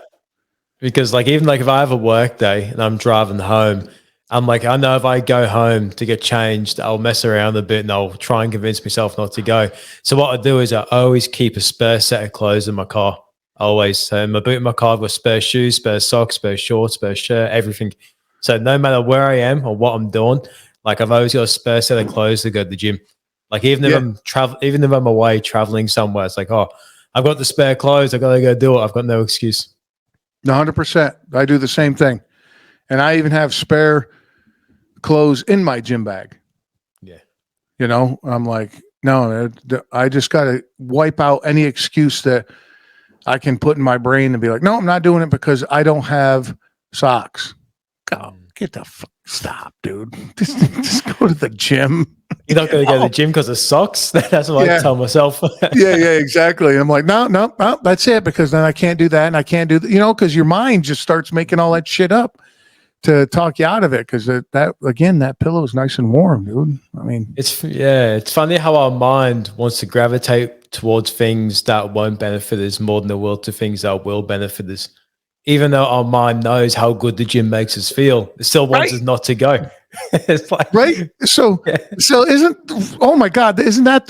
because even if I have a work day and I'm driving home, I'm like, I know if I go home to get changed, I'll mess around a bit and I'll try and convince myself not to go. So what I do is I always keep a spare set of clothes in my car. Always. So in my boot in my car, I've got spare shoes, spare socks, spare shorts, spare shirt, everything. So no matter where I am or what I'm doing, I've always got a spare set of clothes to go to the gym. Even if I'm away traveling somewhere, it's like, oh, I've got the spare clothes. I got to go do it. I've got no excuse. 100%. I do the same thing. And I even have spare clothes in my gym bag. Yeah. I'm like, no, I just got to wipe out any excuse that I can put in my brain and be like, no, I'm not doing it because I don't have socks. Go, get the stop, dude. Just go to the gym. You're not going to go to the gym because of socks? That's what I tell myself. yeah, exactly. And I'm like, no, that's it, because then I can't do that and I can't do that, because your mind just starts making all that shit up to talk you out of it, because that pillow is nice and warm, dude. I mean, it's funny how our mind wants to gravitate towards things that won't benefit us more than the will to things that will benefit us. Even though our mind knows how good the gym makes us feel, it still wants us not to go. It's like, right. So oh my God, isn't that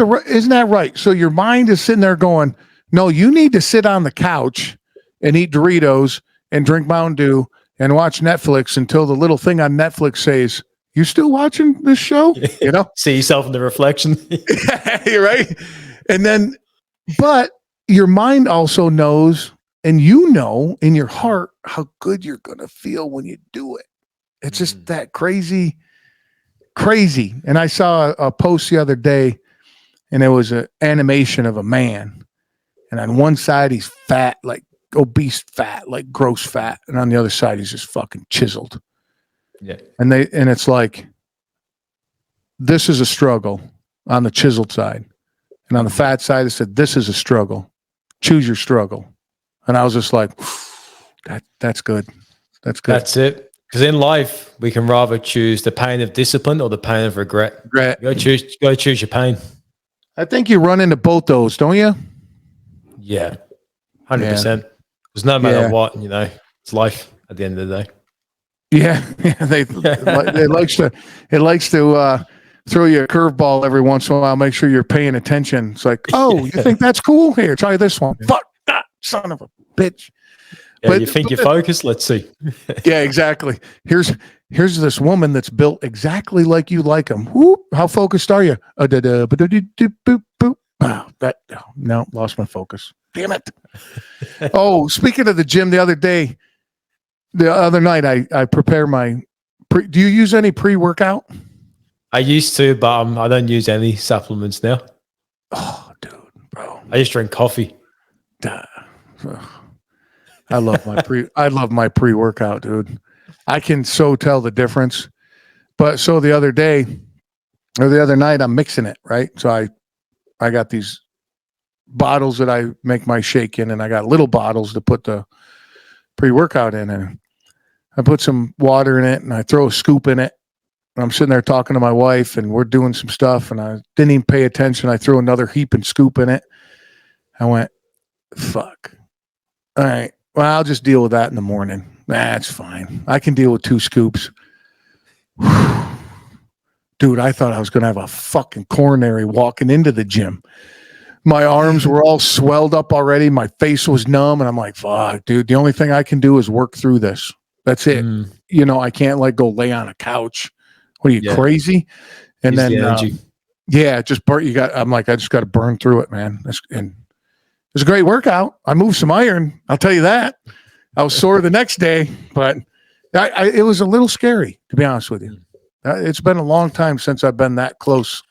right? So your mind is sitting there going, no, you need to sit on the couch and eat Doritos and drink Mountain Dew and watch Netflix until the little thing on Netflix says, you still watching this show? See yourself in the reflection. You're right. And then, but your mind also knows, and in your heart how good you're going to feel when you do it. It's just that crazy. And I saw a post the other day, and it was an animation of a man. And on one side, he's fat, like obese fat, like gross fat. And on the other side, he's just fucking chiseled. Yeah. And it's like, this is a struggle on the chiseled side. And on the fat side, it said, this is a struggle. Choose your struggle. And I was just like, that's good. That's good. That's it. Because in life, we can rather choose the pain of discipline or the pain of regret. Go choose your pain. I think you run into both those, don't you? Yeah, 100%. Because no matter what, it's life at the end of the day. Yeah, it likes to throw you a curveball every once in a while. Make sure you're paying attention. It's like, oh, you think that's cool? Here, try this one. Fuck that, son of a bitch. Yeah, you think you're focused? Let's see. Yeah, exactly. Here's this woman that's built exactly like you like them. Whoop, how focused are you? No, lost my focus. Damn it. Oh, speaking of the gym, the other night, I prepare my Do you use any pre-workout? I used to, but I don't use any supplements now. Oh, dude, bro. I just drink coffee. Duh. I love my pre-workout, dude. I can so tell the difference. But so the other night, I'm mixing it, right? So I got these bottles that I make my shake in, and I got little bottles to put the pre-workout in, and I put some water in it, and I throw a scoop in it. And I'm sitting there talking to my wife, and we're doing some stuff, and I didn't even pay attention. I threw another heaping scoop in it. I went, fuck. All right. Well, I'll just deal with that in the morning. That's fine. I can deal with 2 scoops. Dude, I thought I was going to have a fucking coronary walking into the gym. My arms were all swelled up already. My face was numb. And I'm like, fuck, dude, the only thing I can do is work through this. That's it. You know, I can't go lay on a couch. What are you, crazy? And then, just burn. I'm like, I just got to burn through it, man. And it was a great workout. I moved some iron. I'll tell you that. I was sore the next day, but it was a little scary, to be honest with you. It's been a long time since I've been that close.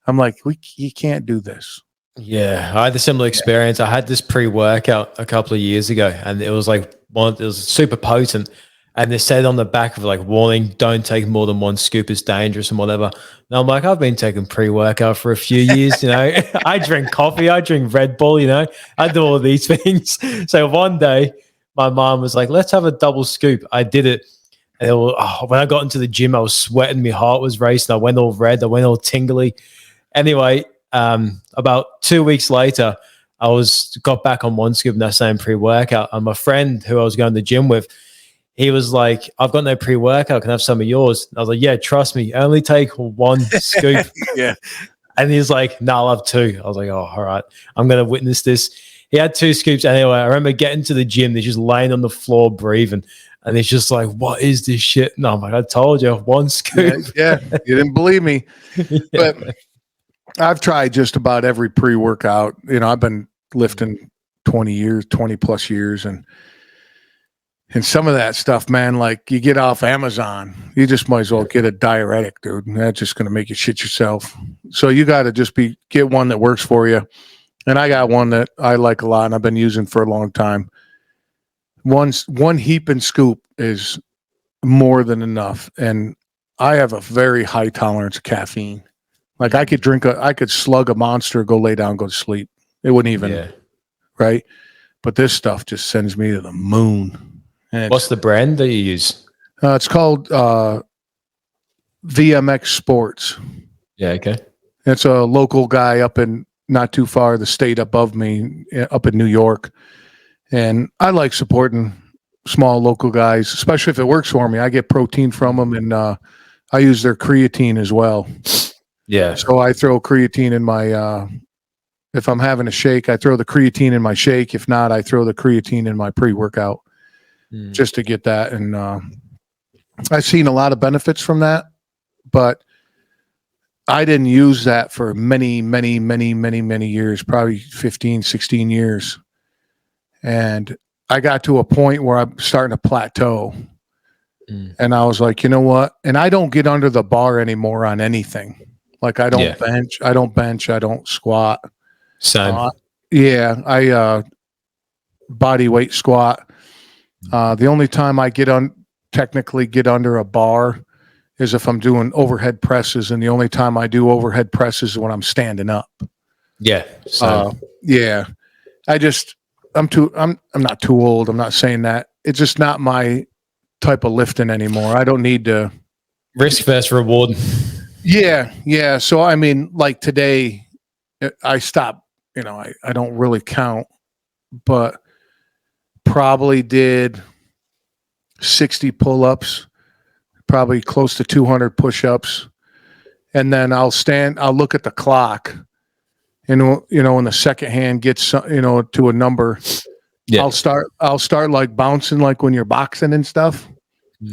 I'm like, you can't do this. Yeah, I had a similar experience. I had this pre-workout a couple of years ago, and it was it was super potent. And they said on the back of warning, don't take more than 1 scoop, it's dangerous and whatever. And I'm like, I've been taking pre-workout for a few years, you know. I drink coffee, I drink Red Bull, you know. I do all these things. So one day, my mom was like, let's have a double scoop. I did it. And when I got into the gym, I was sweating, my heart was racing. I went all red, I went all tingly. Anyway, about 2 weeks later, I got back on 1 scoop in that same pre-workout. And my friend who I was going to the gym with, he was like, I've got no pre-workout. Can I have some of yours? And I was like, yeah, trust me. Only take 1 scoop. Yeah. And he's like, no, I'll have 2. I was like, oh, all right. I'm going to witness this. He had 2 scoops. Anyway, I remember getting to the gym. They're just laying on the floor breathing. And he's just like, what is this shit? No, I'm like, I told you, 1 scoop. Yeah. You didn't believe me. But I've tried just about every pre-workout. You know, I've been lifting 20 plus years. And some of that stuff, man, you get off Amazon, you just might as well get a diuretic, dude. And that's just going to make you shit yourself. So you got to just get one that works for you. And I got one that I like a lot and I've been using for a long time. One heap and scoop is more than enough. And I have a very high tolerance of caffeine. I could slug a Monster, go lay down, go to sleep. It wouldn't even, right? But this stuff just sends me to the moon. What's the brand that you use? It's called VMX Sports. Yeah, okay. It's a local guy up in not too far, the state above me, up in New York. And I like supporting small local guys, especially if it works for me. I get protein from them, and I use their creatine as well. Yeah. So I throw creatine in my if I'm having a shake, I throw the creatine in my shake. If not, I throw the creatine in my pre-workout. Just to get that. And I've seen a lot of benefits from that, but I didn't use that for many, many, many, many, many years, probably 15, 16 years. And I got to a point where I'm starting to plateau. And I was like, you know what? And I don't get under the bar anymore on anything. I don't bench. I don't squat. Same. I bodyweight squat. The only time I technically get under a bar is if I'm doing overhead presses, and the only time I do overhead presses is when I'm standing up. Yeah. I'm not too old. I'm not saying that. It's just not my type of lifting anymore. I don't need to risk versus reward. Yeah. So I mean, today I stopped, I don't really count, but probably did 60 pull-ups, probably close to 200 push-ups. And then I'll look at the clock, and, when the second hand gets, to a number, I'll start bouncing, when you're boxing and stuff,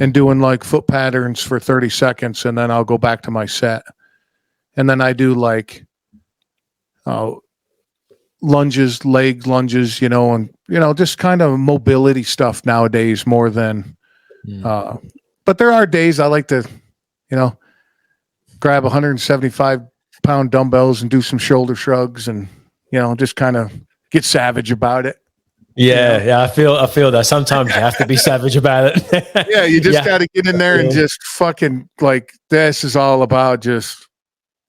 and doing foot patterns for 30 seconds. And then I'll go back to my set. And then I do lunges, leg lunges, and just kind of mobility stuff nowadays more than but but there are days I like to, grab 175-pound dumbbells and do some shoulder shrugs and, just kind of get savage about it. Yeah. I feel that sometimes you have to be savage about it. Yeah. You just got to get in there and just fucking like, this is all about just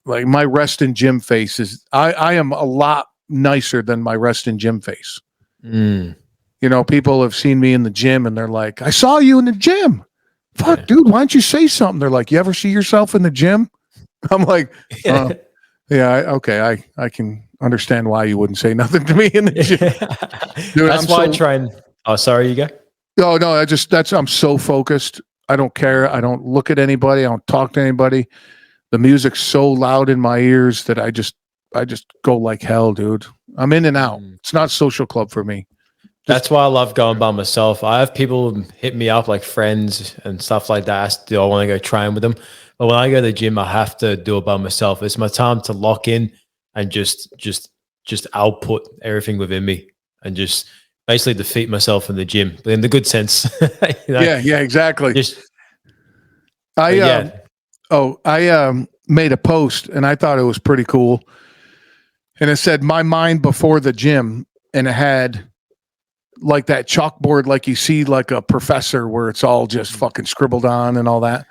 like my rest in gym face is, I am a lot nicer than my rest in gym face. People have seen me in the gym and they're like, I saw you in the gym. Fuck, dude, why don't you say something? They're like, you ever see yourself in the gym? I'm like, okay, I can understand why you wouldn't say nothing to me in the gym. Dude, that's why I try and. Oh, sorry, you go. No, I'm so focused. I don't care. I don't look at anybody. I don't talk to anybody. The music's so loud in my ears that I just go like hell, dude. I'm in and out. It's not social club for me. That's why I love going by myself. I have people hit me up, like friends and stuff like that. Do I want to go train with them? But when I go to the gym, I have to do it by myself. It's my time to lock in and just output everything within me and just basically defeat myself in the gym, but in the good sense. Yeah, exactly. I made a post and I thought it was pretty cool. And it said, my mind before the gym, and it had like that chalkboard, like you see like a professor where it's all just fucking scribbled on and all that.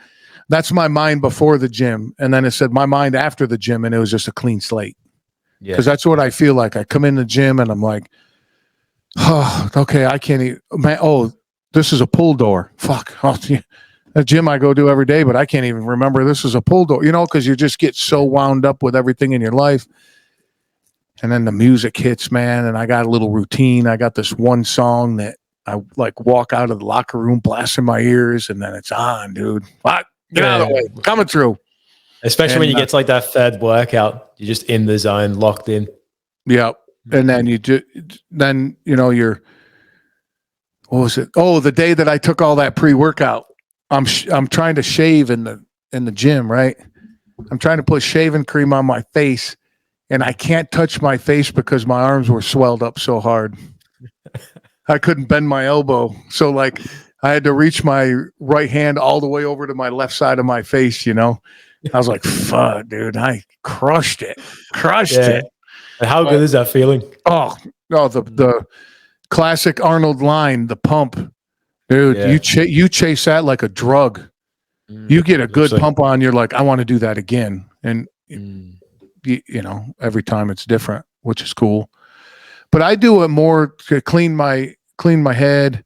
That's my mind before the gym. And then it said my mind after the gym, and it was just a clean slate. Yeah. Because that's what I feel like. I come in the gym and I'm like, oh, okay, I can't even, man, oh, this is a pull door. Fuck. Oh, yeah. A gym I go to every day, but I can't even remember this is a pull door, because you just get so wound up with everything in your life. And then the music hits, man, and I got a little routine. I got this one song that I like walk out of the locker room, blasting my ears, and then it's on, dude. What? Get out of the way. Coming through. Especially when you get to like that third workout, you're just in the zone, locked in. Yeah. And then you're, what was it? Oh, the day that I took all that pre-workout, I'm trying to shave in the gym, right? I'm trying to put shaving cream on my face. And I can't touch my face because my arms were swelled up so hard. I couldn't bend my elbow. So like I had to reach my right hand all the way over to my left side of my face, I was like, fuck, dude, I crushed it. It. And how good is that feeling? Oh, no, the classic Arnold line, the pump. Dude, you chase that like a drug. You get a good pump on, you're like, I want to do that again. And every time it's different, which is cool. But I do it more to clean my head,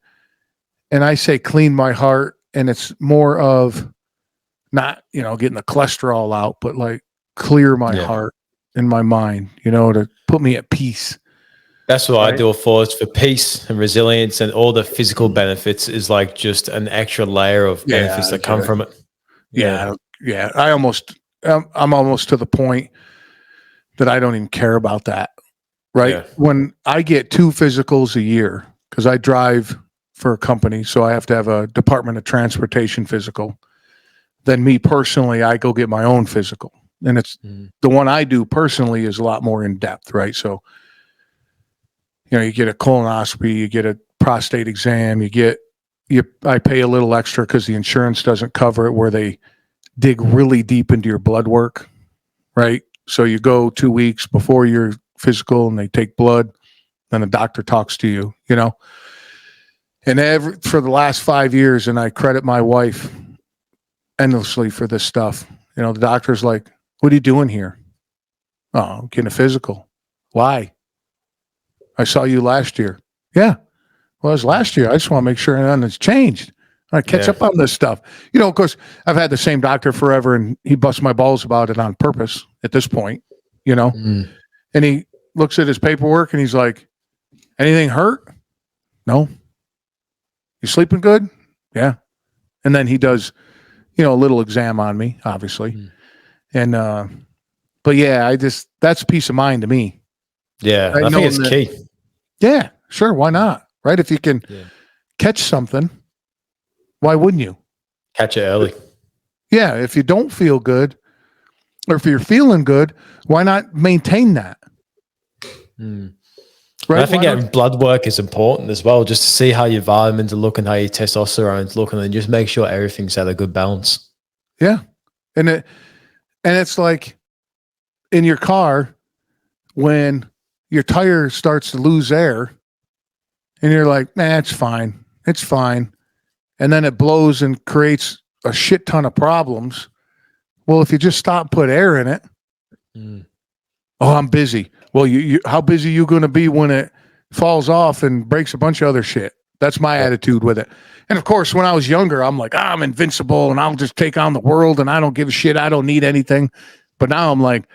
and I say clean my heart, and it's more of not, getting the cholesterol out, but like clear my heart and my mind, to put me at peace. That's what I do it for. It's for peace and resilience, and all the physical benefits is like just an extra layer of benefits that come from it. Yeah. I'm almost to the point that I don't even care about that, right? Yeah. When I get 2 physicals a year, because I drive for a company, so I have to have a Department of Transportation physical. Then me personally, I go get my own physical. And it's the one I do personally is a lot more in depth, right? So, you get a colonoscopy, you get a prostate exam, I pay a little extra because the insurance doesn't cover it, where they dig really deep into your blood work, right? So you go 2 weeks before your physical and they take blood, then a doctor talks to you, and for the last 5 years, and I credit my wife endlessly for this stuff. The doctor's like, what are you doing here? Oh, I'm getting a physical. Why? I saw you last year. Yeah. Well, it was last year. I just want to make sure nothing's changed. I catch up on this stuff. Of course, I've had the same doctor forever, and he busts my balls about it on purpose at this point, And he looks at his paperwork and he's like, anything hurt? No. You sleeping good? Yeah. And then he does, a little exam on me, obviously. And, but yeah, that's peace of mind to me. Yeah. I think it's key. Yeah, sure. Why not? Right. If you can catch something, why wouldn't you? Catch it early. Yeah. If you don't feel good, or if you're feeling good, why not maintain that? And I right? think getting blood work is important as well, just to see how your vitamins are looking, how your testosterone's looking, and just make sure everything's at a good balance. Yeah. And it's like in your car when your tire starts to lose air and you're like, nah, it's fine. It's fine. And then it blows and creates a shit ton of problems. Well, if you just stop and put air in it, oh, I'm busy. Well, you how busy you going to be when it falls off and breaks a bunch of other shit? That's my attitude with it. And of course, when I was younger, I'm like, I'm invincible and I'll just take on the world and I don't give a shit. I don't need anything. But now I'm like,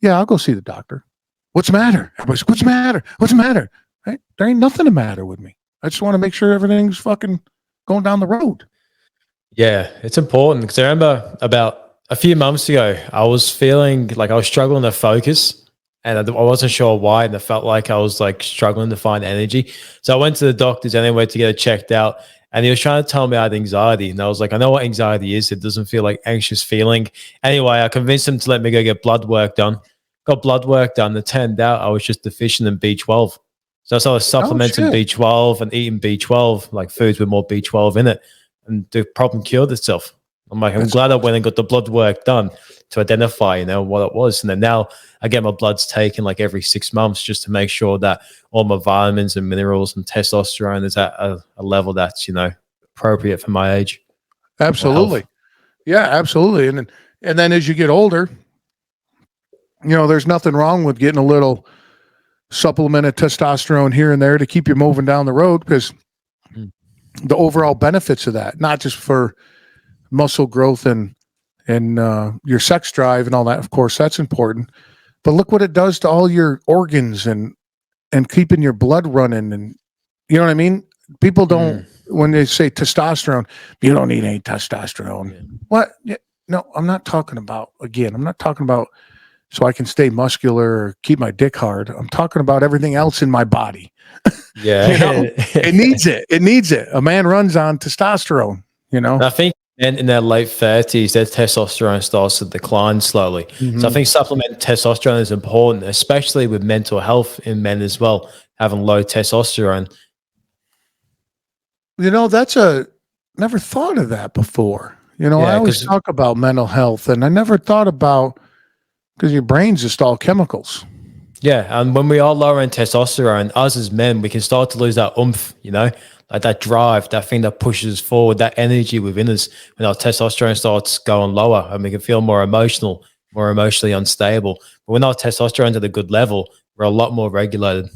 yeah, I'll go see the doctor. What's the matter? Everybody's, what's the matter? What's the matter? Right? There ain't nothing the matter with me. I just want to make sure everything's fucking going down the road. Yeah, it's important because I remember about a few months ago, I was feeling like I was struggling to focus and I wasn't sure why. And I felt like I was like struggling to find energy. So I went to the doctors anyway to get it checked out. And he was trying to tell me I had anxiety. And I was like, I know what anxiety is. It doesn't feel like anxious feeling. Anyway, I convinced him to let me go get blood work done. Got blood work done. It turned out I was just deficient in B12. So I started supplementing B12 and eating B12, like foods with more B12 in it. And the problem cured itself. I'm like, I'm glad I went and got the blood work done to identify, what it was. And then now I get my bloods taken like every 6 months just to make sure that all my vitamins and minerals and testosterone is at a level that's, appropriate for my age. Absolutely. Yeah, absolutely. And then as you get older, there's nothing wrong with getting a little supplement of testosterone here and there to keep you moving down the road, because the overall benefits of that, not just for muscle growth and your sex drive and all that, of course, that's important. But look what it does to all your organs and keeping your blood running. And you know what I mean? People don't, when they say testosterone, you don't need any testosterone. Yeah. What? Yeah, no, I'm not talking about so I can stay muscular or keep my dick hard. I'm talking about everything else in my body. Yeah. It needs it. It needs it. A man runs on testosterone, I think in their late 30s, their testosterone starts to decline slowly. So I think supplementing testosterone is important, especially with mental health in men as well, having low testosterone. Never thought of that before. I always talk about mental health, and I never thought about, because your brain's just all chemicals. Yeah, and when we are lowering testosterone, us as men, we can start to lose that oomph, like that drive, that thing that pushes us forward, that energy within us. When our testosterone starts going lower, and we can feel more emotional, more emotionally unstable. But when our testosterone's at a good level, we're a lot more regulated.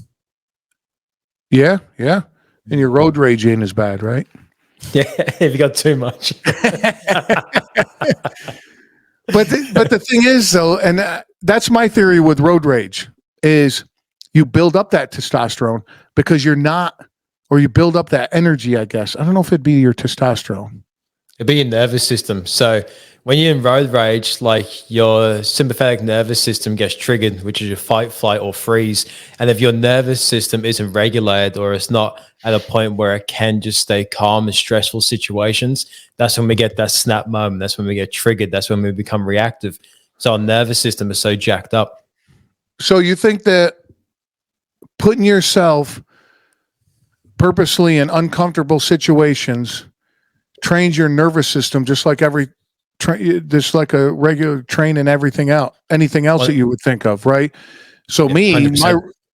Yeah, yeah. And your road rage ain't as bad, right? Yeah, if you got too much. But the thing is, though, and that's my theory with road rage, is you build up that testosterone because you're not, or you build up that energy, I guess. I don't know if it'd be your testosterone. It'd be your nervous system. So when you're in road rage, like your sympathetic nervous system gets triggered, which is your fight, flight, or freeze. And if your nervous system isn't regulated, or it's not at a point where it can just stay calm in stressful situations, that's when we get that snap moment. That's when we get triggered. That's when we become reactive. So our nervous system is so jacked up. So you think that putting yourself purposely in uncomfortable situations trains your nervous system just like just like a regular train and anything else that you would think of, right? So me,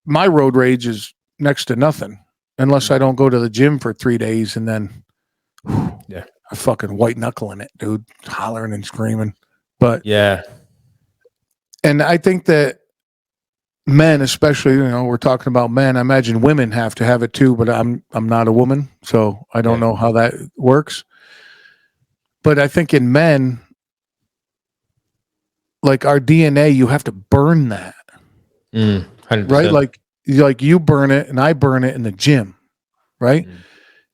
my road rage is next to nothing unless I don't go to the gym for 3 days, and then I fucking white knuckling it, dude, hollering and screaming. But yeah, and I think that men, especially, we're talking about men. I imagine women have to have it too, but I'm not a woman, so I don't know how that works. But I think in men, like our DNA, you have to burn that, 100%. right? Like you burn it and I burn it in the gym, right?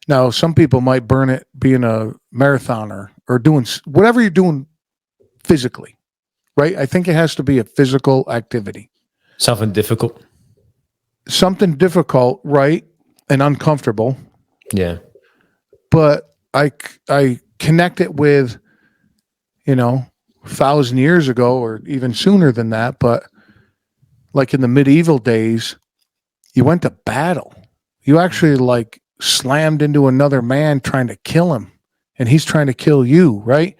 Now, some people might burn it being a marathoner or doing whatever you're doing physically, right? I think it has to be a physical activity. Something difficult, right? And uncomfortable. Yeah. But I connect it with, 1,000 years ago or even sooner than that. But like in the medieval days, You went to battle. You actually like slammed into another man trying to kill him, and he's trying to kill you, right?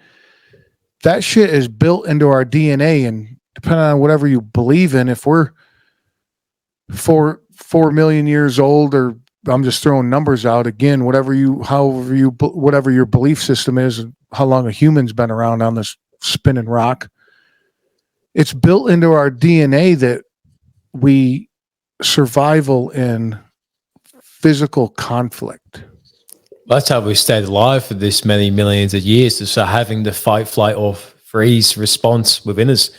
That shit is built into our DNA, and depending on whatever you believe in, if we're 4 million years old, or I'm just throwing numbers out again, whatever your belief system is, how long a human's been around on this spinning rock, it's built into our DNA that we survival in physical conflict. That's how we stayed alive for this many millions of years, is having the fight, flight, or freeze response within us.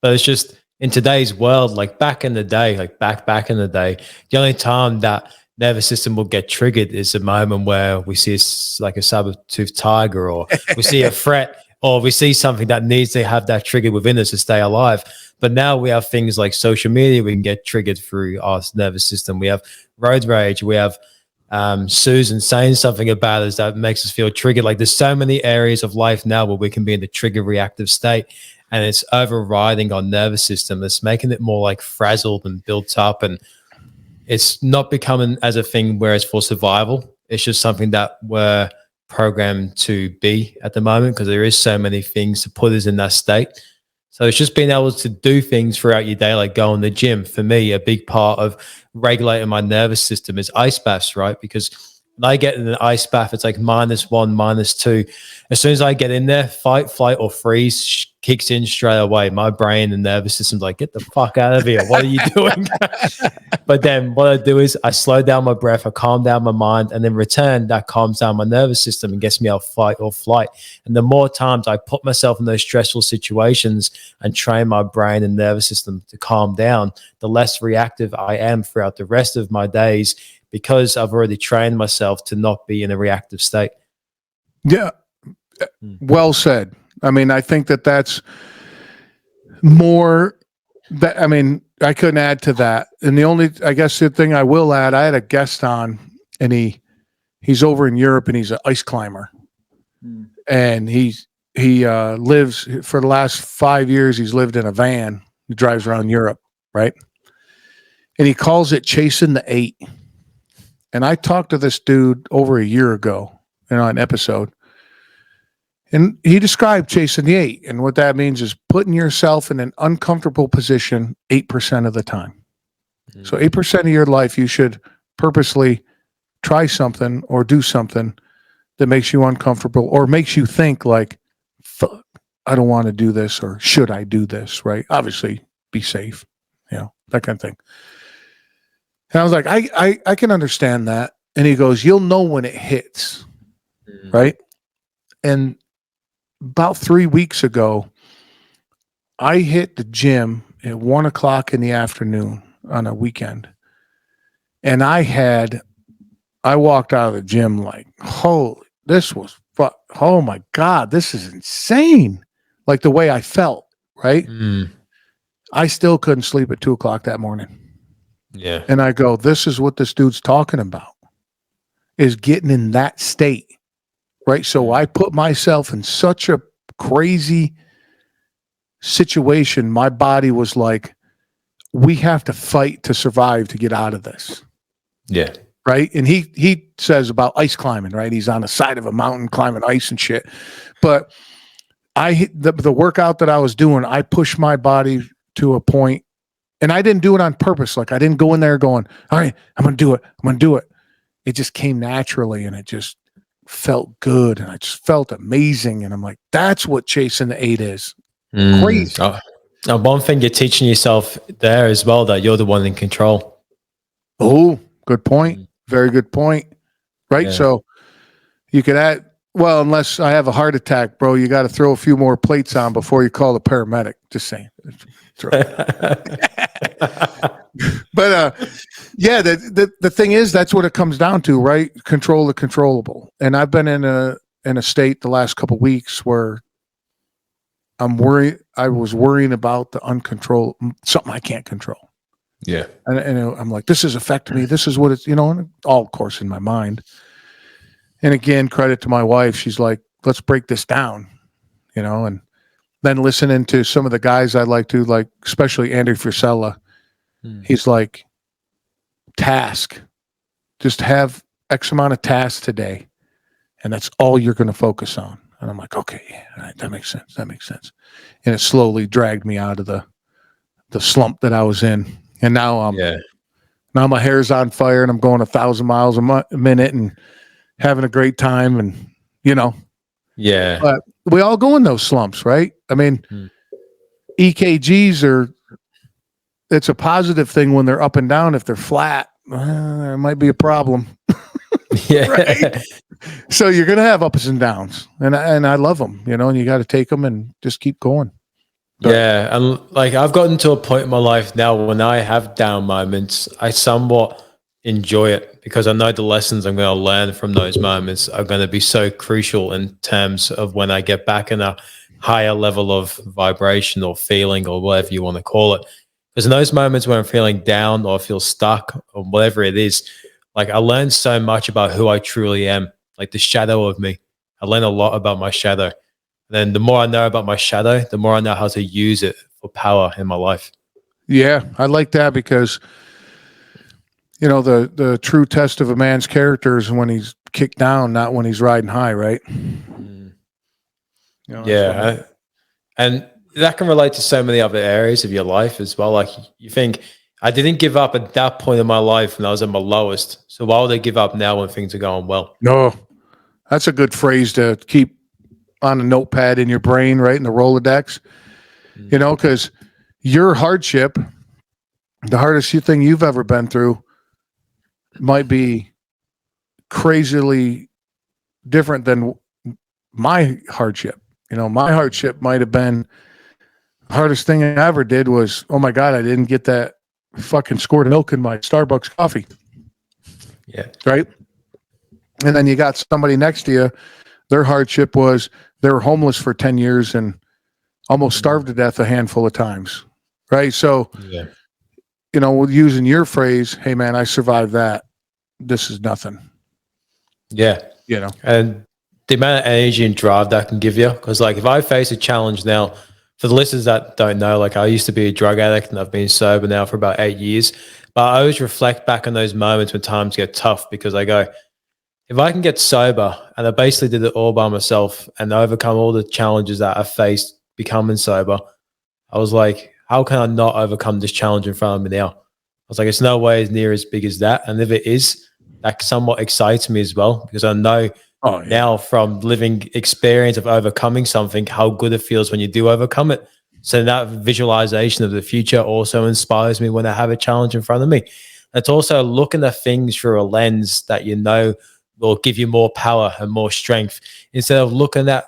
But it's just in today's world, like back in the day, back in the day, the only time that nervous system will get triggered is a moment where we see a saber-toothed tiger, or we see a threat, or we see something that needs to have that trigger within us to stay alive. But now we have things like social media. We can get triggered through our nervous system. We have road rage. We have Susan saying something about us that makes us feel triggered. Like there's so many areas of life now where we can be in the trigger reactive state, and it's overriding our nervous system. It's making it more like frazzled and built up, and it's not becoming as a thing where it's for survival. It's just something that we're programmed to be at the moment, because there is so many things to put us in that state. So it's just being able to do things throughout your day, like go in the gym. For me, a big part of regulating my nervous system is ice baths, right? Because when I get in an ice bath, it's like -1, -2. As soon as I get in there, fight, flight, or freeze kicks in straight away. My brain and nervous system's like, get the fuck out of here. What are you doing? But then what I do is I slow down my breath, I calm down my mind, and then return that calms down my nervous system and gets me out fight or flight. And the more times I put myself in those stressful situations and train my brain and nervous system to calm down, the less reactive I am throughout the rest of my days, because I've already trained myself to not be in a reactive state. Yeah. Well said. I mean, I think that's more that, I mean, I couldn't add to that. And I guess the thing I will add, I had a guest on, and he's over in Europe, and he's an ice climber. And he lives, for the last 5 years, he's lived in a van. He drives around Europe, right? And he calls it chasing the 8. And I talked to this dude over a year ago on an episode. And he described chasing the 8. And what that means is putting yourself in an uncomfortable position 8% of the time. So 8% of your life, you should purposely try something or do something that makes you uncomfortable, or makes you think like, fuck, I don't want to do this, or should I do this, right? Obviously, be safe, that kind of thing. And I was like, I can understand that. And he goes, you'll know when it hits, right? And about 3 weeks ago, I hit the gym at 1:00 in the afternoon on a weekend. And I walked out of the gym like, oh my God, this is insane. Like the way I felt, right? I still couldn't sleep at 2:00 that morning. Yeah. And I go, this is what this dude's talking about, is getting in that state. Right. So I put myself in such a crazy situation. My body was like, we have to fight to survive to get out of this. Yeah. Right. And he says about ice climbing, right? He's on the side of a mountain climbing ice and shit. But the workout that I was doing, I pushed my body to a point, and I didn't do it on purpose. Like I didn't go in there going, all right, I'm going to do it. I'm going to do it. It just came naturally, and it just felt good, and I just felt amazing. And I'm like, that's what chasing the 8 is. Crazy. One thing you're teaching yourself there as well, that you're the one in control. Oh, good point. Very good point. Right. Yeah. So you could add, well, unless I have a heart attack, bro, you got to throw a few more plates on before you call the paramedic. Just saying. But yeah, the thing is, that's what it comes down to, right? Control the controllable. And I've been in a state the last couple of weeks where I'm worried. I was worrying about the uncontrolled, something I can't control. Yeah. And I'm like, this is affecting me. This is what it's, all of course in my mind. And again, credit to my wife. She's like, let's break this down, and then listening to some of the guys I like to, like, especially Andy Frisella. He's like, task. Just have X amount of tasks today, and that's all you're going to focus on. And I'm like, okay, yeah, all right, that makes sense. That makes sense. And it slowly dragged me out of the slump that I was in. And now now my hair's on fire, and I'm going 1,000 miles a minute and having a great time. And but we all go in those slumps, right? I mean, EKGs it's a positive thing when they're up and down. If they're flat, there might be a problem. Yeah. Right? So you're going to have ups and downs, and I love them, and you got to take them and just keep going. Yeah. And like, I've gotten to a point in my life now when I have down moments, I somewhat enjoy it because I know the lessons I'm going to learn from those moments are going to be so crucial in terms of when I get back in a higher level of vibration or feeling or whatever you want to call it. Because in those moments when I'm feeling down or I feel stuck or whatever it is, like I learned so much about who I truly am, like the shadow of me. I learned a lot about my shadow. And then the more I know about my shadow, the more I know how to use it for power in my life. Yeah, I like that because, the true test of a man's character is when he's kicked down, not when he's riding high, right? And that can relate to so many other areas of your life as well. Like you think, I didn't give up at that point in my life when I was at my lowest. So why would I give up now when things are going well? No, that's a good phrase to keep on a notepad in your brain, right? In the Rolodex, because your hardship, the hardest thing you've ever been through, might be crazily different than my hardship. My hardship might have been the hardest thing I ever did was, oh my God, I didn't get that fucking squirt of milk in my Starbucks coffee. Yeah. Right. And then you got somebody next to you. Their hardship was they were homeless for 10 years and almost starved to death a handful of times. Right. So, using your phrase, hey man, I survived that. This is nothing. Yeah. And the amount of energy and drive that can give you. Because like if I face a challenge now, for the listeners that don't know, like I used to be a drug addict and I've been sober now for about 8 years. But I always reflect back on those moments when times get tough because I go, if I can get sober, and I basically did it all by myself and overcome all the challenges that I faced becoming sober, I was like, how can I not overcome this challenge in front of me now? I was like, it's no way near as big as that. And if it is, that somewhat excites me as well because I know now from living experience of overcoming something, how good it feels when you do overcome it. So that visualization of the future also inspires me when I have a challenge in front of me. It's also looking at things through a lens that will give you more power and more strength instead of looking at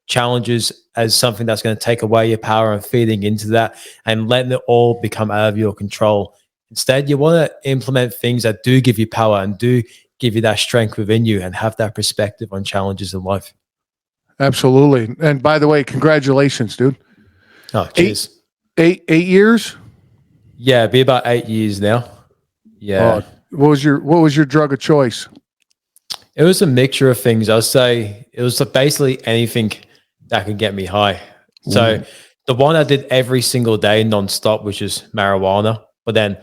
challenges as something that's going to take away your power and feeding into that and letting it all become out of your control. Instead, you want to implement things that do give you power and do give you that strength within you and have that perspective on challenges in life. Absolutely. And by the way, congratulations, dude. Oh, cheers. 8 years? Yeah, it'd be about 8 years now. Yeah. What was your drug of choice? It was a mixture of things. I'd say it was basically anything that could get me high. So the one I did every single day nonstop, which is marijuana. But then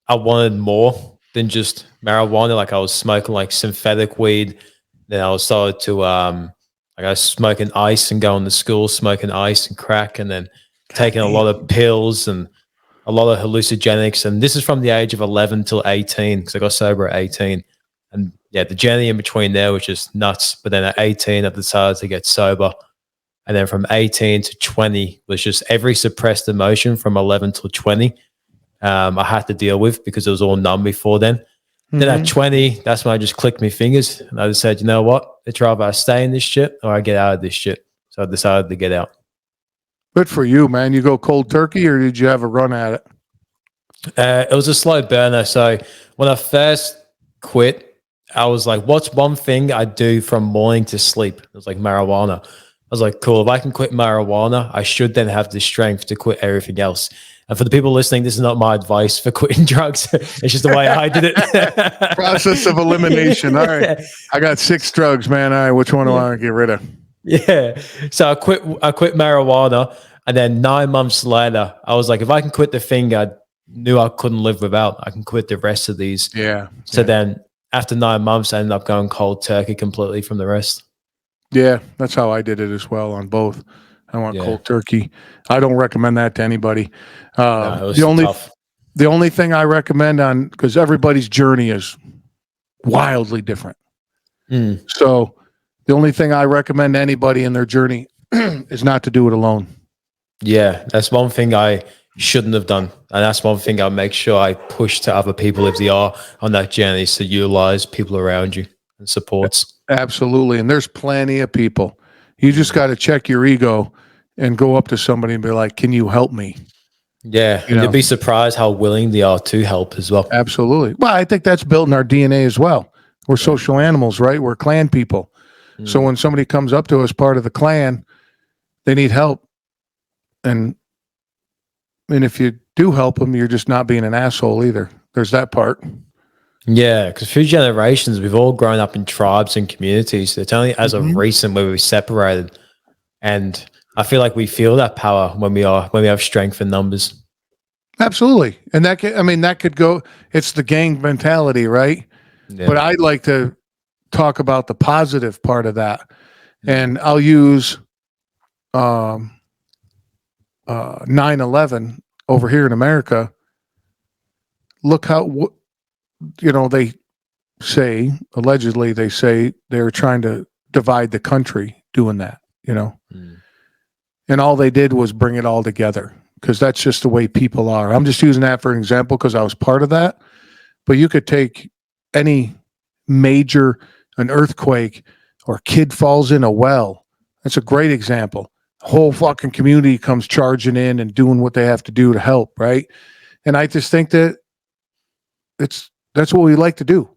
I wanted more than just marijuana. Like I was smoking like synthetic weed. Then I was started to like I was smoking ice and going to school, smoking ice and crack, and then taking a lot of pills and a lot of hallucinogenics. And this is from the age of 11 till 18 because I got sober at 18. And yeah, the journey in between there was just nuts. But then at 18, I decided to get sober. And then from 18 to 20 was just every suppressed emotion from 11 till 20. I had to deal with because it was all numb before then. Then at 20, that's when I just clicked my fingers and I just said, you know what? It's rather I stay in this shit or I get out of this shit. So I decided to get out. Good for you, man. You go cold turkey or did you have a run at it? It was a slow burner. So when I first quit, I was like, what's one thing I do from morning to sleep? It was like marijuana. I was like, cool. If I can quit marijuana, I should then have the strength to quit everything else. And for the people listening, this is not my advice for quitting drugs. It's just the way I did it. Process of elimination. All right. I got 6 drugs, man. All right. Which one do I want to get rid of? Yeah. So I quit marijuana. And then 9 months later, I was like, if I can quit the thing I knew I couldn't live without. I can quit the rest of these. Yeah. So then after 9 months, I ended up going cold turkey completely from the rest. Yeah, that's how I did it as well on both. I went cold turkey. I don't recommend that to anybody. No, it was tough. The only thing I recommend on, because everybody's journey is wildly different. So the only thing I recommend to anybody in their journey is not to do it alone. Yeah, that's one thing I shouldn't have done. And that's one thing I make sure I push to other people if they are on that journey, is to utilize people around you and supports. Absolutely. And there's plenty of people. You just got to check your ego and go up to somebody and be like, can you help me? Yeah. And you'd be surprised how willing they are to help as well. Absolutely. Well, I think that's built in our DNA as well. We're social animals, right? We're clan people. So when somebody comes up to us, part of the clan, they need help. And if you do help them, you're just not being an asshole either. There's that part. Yeah, because through generations, we've all grown up in tribes and communities. It's only as of recent where we separated. And I feel like we feel that power when we have strength in numbers. Absolutely. And that could go, it's the gang mentality, right? Yeah. But I'd like to talk about the positive part of that. And I'll use 9/11 over here in America. Look how, they say, allegedly, they say they're trying to divide the country doing that, And all they did was bring it all together, because that's just the way people are. I'm just using that for an example because I was part of that. But you could take any an earthquake, or a kid falls in a well. That's a great example. The whole fucking community comes charging in and doing what they have to do to help, right? And I just think that that's what we like to do.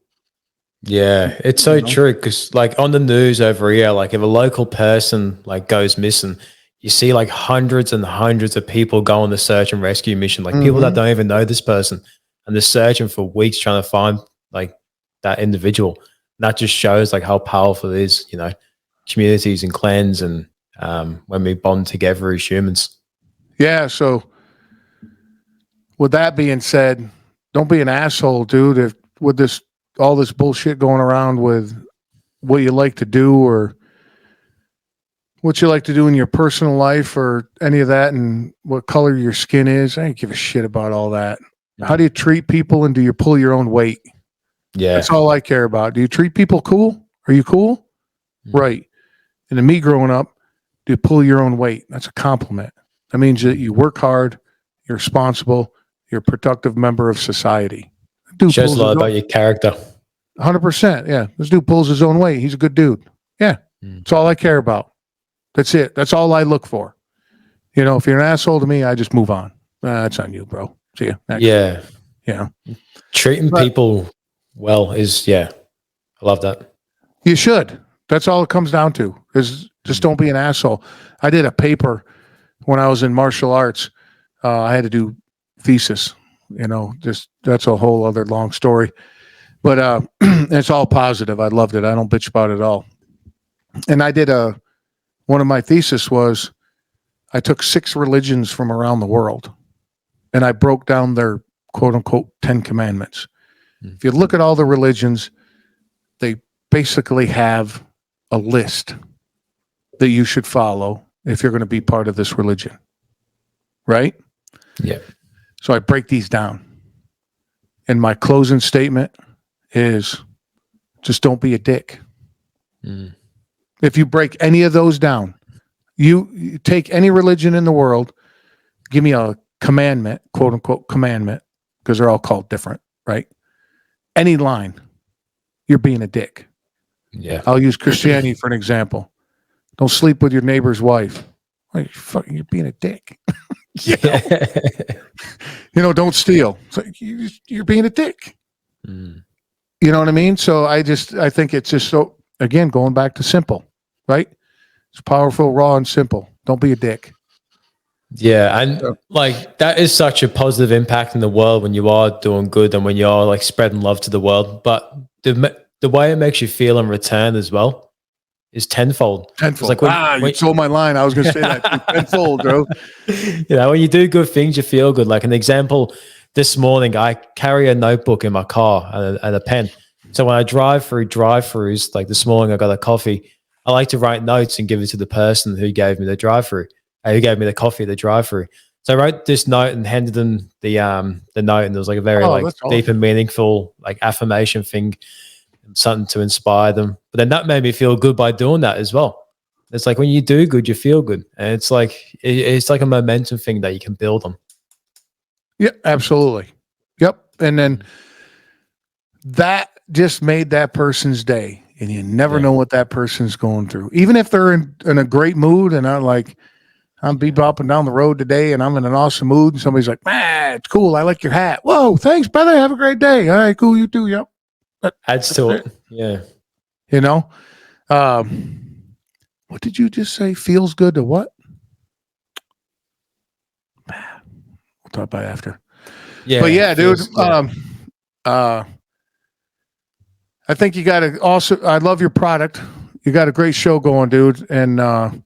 Yeah, it's so true, because like on the news over here, like if a local person like goes missing, you see like hundreds and hundreds of people go on the search and rescue mission, like people that don't even know this person, and they're searching for weeks trying to find like that individual. And that just shows like how powerful it is, communities and clans, and when we bond together as humans. Yeah. So with that being said, don't be an asshole, dude. With all this bullshit going around with what you like to do, or what you like to do in your personal life, or any of that, and what color your skin is. I don't give a shit about all that. How do you treat people, and do you pull your own weight? Yeah. That's all I care about. Do you treat people cool? Are you cool? Right. And to me growing up, do you pull your own weight? That's a compliment. That means that you work hard, you're responsible, you're a productive member of society. Dude shows a lot about your character. 100%. Yeah. This dude pulls his own weight. He's a good dude. Yeah. That's all I care about. That's it. That's all I look for. If you're an asshole to me, I just move on. That's on you, bro. See ya. Yeah. Treating people well is, I love that. You should. That's all it comes down to, is just don't be an asshole. I did a paper when I was in martial arts. I had to do thesis, that's a whole other long story, but it's all positive. I loved it. I don't bitch about it at all. And I did one of my thesis was, I took 6 religions from around the world, and I broke down their quote unquote 10 commandments. If you look at all the religions, they basically have a list that you should follow if you're going to be part of this religion. Right? Yeah. So I break these down. And my closing statement is, just don't be a dick. If you break any of those down, you take any religion in the world, give me a commandment, quote unquote commandment, because they're all called different, right? Any line, you're being a dick. Yeah. I'll use Christianity for an example. Don't sleep with your neighbor's wife. You're being a dick. Don't steal. It's like, you're being a dick. You know what I mean? So I think it's just so, again, going back to simple, right? It's powerful, raw, and simple. Don't be a dick. Yeah, and like that is such a positive impact in the world when you are doing good and when you are like spreading love to the world. But the way it makes you feel in return as well is tenfold. Tenfold. Like you stole my line. I was going to say that. Tenfold, bro. When you do good things, you feel good. Like an example, this morning I carry a notebook in my car and a pen. So when I drive through drive-throughs, like this morning I got a coffee, I like to write notes and give it to the person who gave me the drive-through, who gave me the coffee at the drive-through. So I wrote this note and handed them the note, and it was like a very deep and meaningful like affirmation thing, something to inspire them. But then that made me feel good by doing that as well. It's like when you do good, you feel good, and it's like a momentum thing that you can build on. Yeah, absolutely. Yep. And then that just made that person's day, and you never know what that person's going through. Even if they're in a great mood, and I'm bebopping down the road today, and I'm in an awesome mood, and somebody's like, "Man, it's cool. I like your hat." Whoa, thanks, brother. Have a great day. All right, cool. You too. Yep. Adds to it. Yeah. You know, what did you just say? Feels good to what? We'll talk about it after. Yeah. But yeah, dude. I think you got I love your product. You got a great show going, dude. And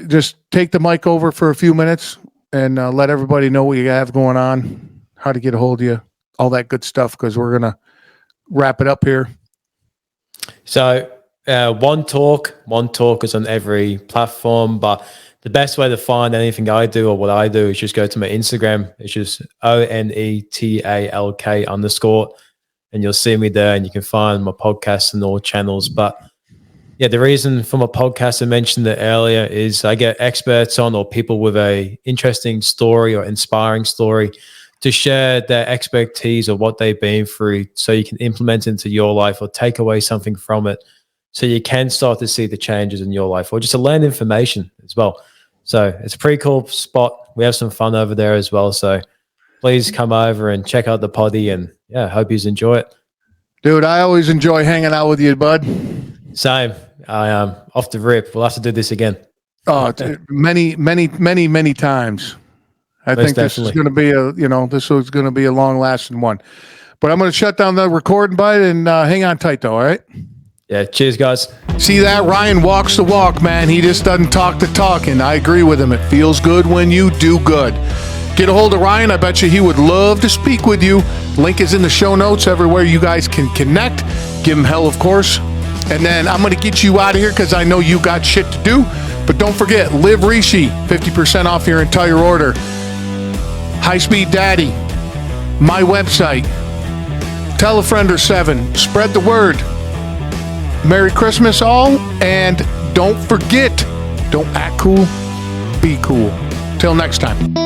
just take the mic over for a few minutes and let everybody know what you have going on, how to get a hold of you, all that good stuff, because we're going to wrap it up here. So One Talk is on every platform, but the best way to find anything I do or what I do is just go to my Instagram. It's just ONETALK_, and you'll see me there, and you can find my podcast on all channels. But yeah, the reason for my podcast, I mentioned it earlier, is I get experts on or people with a interesting story or inspiring story to share their expertise or what they've been through, so you can implement into your life or take away something from it, so you can start to see the changes in your life, or just to learn information as well. So it's a pretty cool spot. We have some fun over there as well. So please come over and check out the poddy, and yeah, hope you enjoy it. Dude, I always enjoy hanging out with you, bud. Same. I am off the rip. We'll have to do this again. Oh, many times. I think this is going to be this is going to be a long lasting one. But I'm going to shut down the recording, bud, and hang on tight though. All right. Yeah. Cheers, guys. See that? Ryan walks the walk, man. He just doesn't talk the talk, and I agree with him. It feels good when you do good. Get a hold of Ryan. I bet you he would love to speak with you. Link is in the show notes everywhere you guys can connect. Give him hell, of course. And then I'm going to get you out of here because I know you got shit to do. But don't forget, Live Rishi, 50% off your entire order. High Speed Daddy, my website. Tell a friend or seven. Spread the word. Merry Christmas all. And don't forget, don't act cool, be cool. Till next time.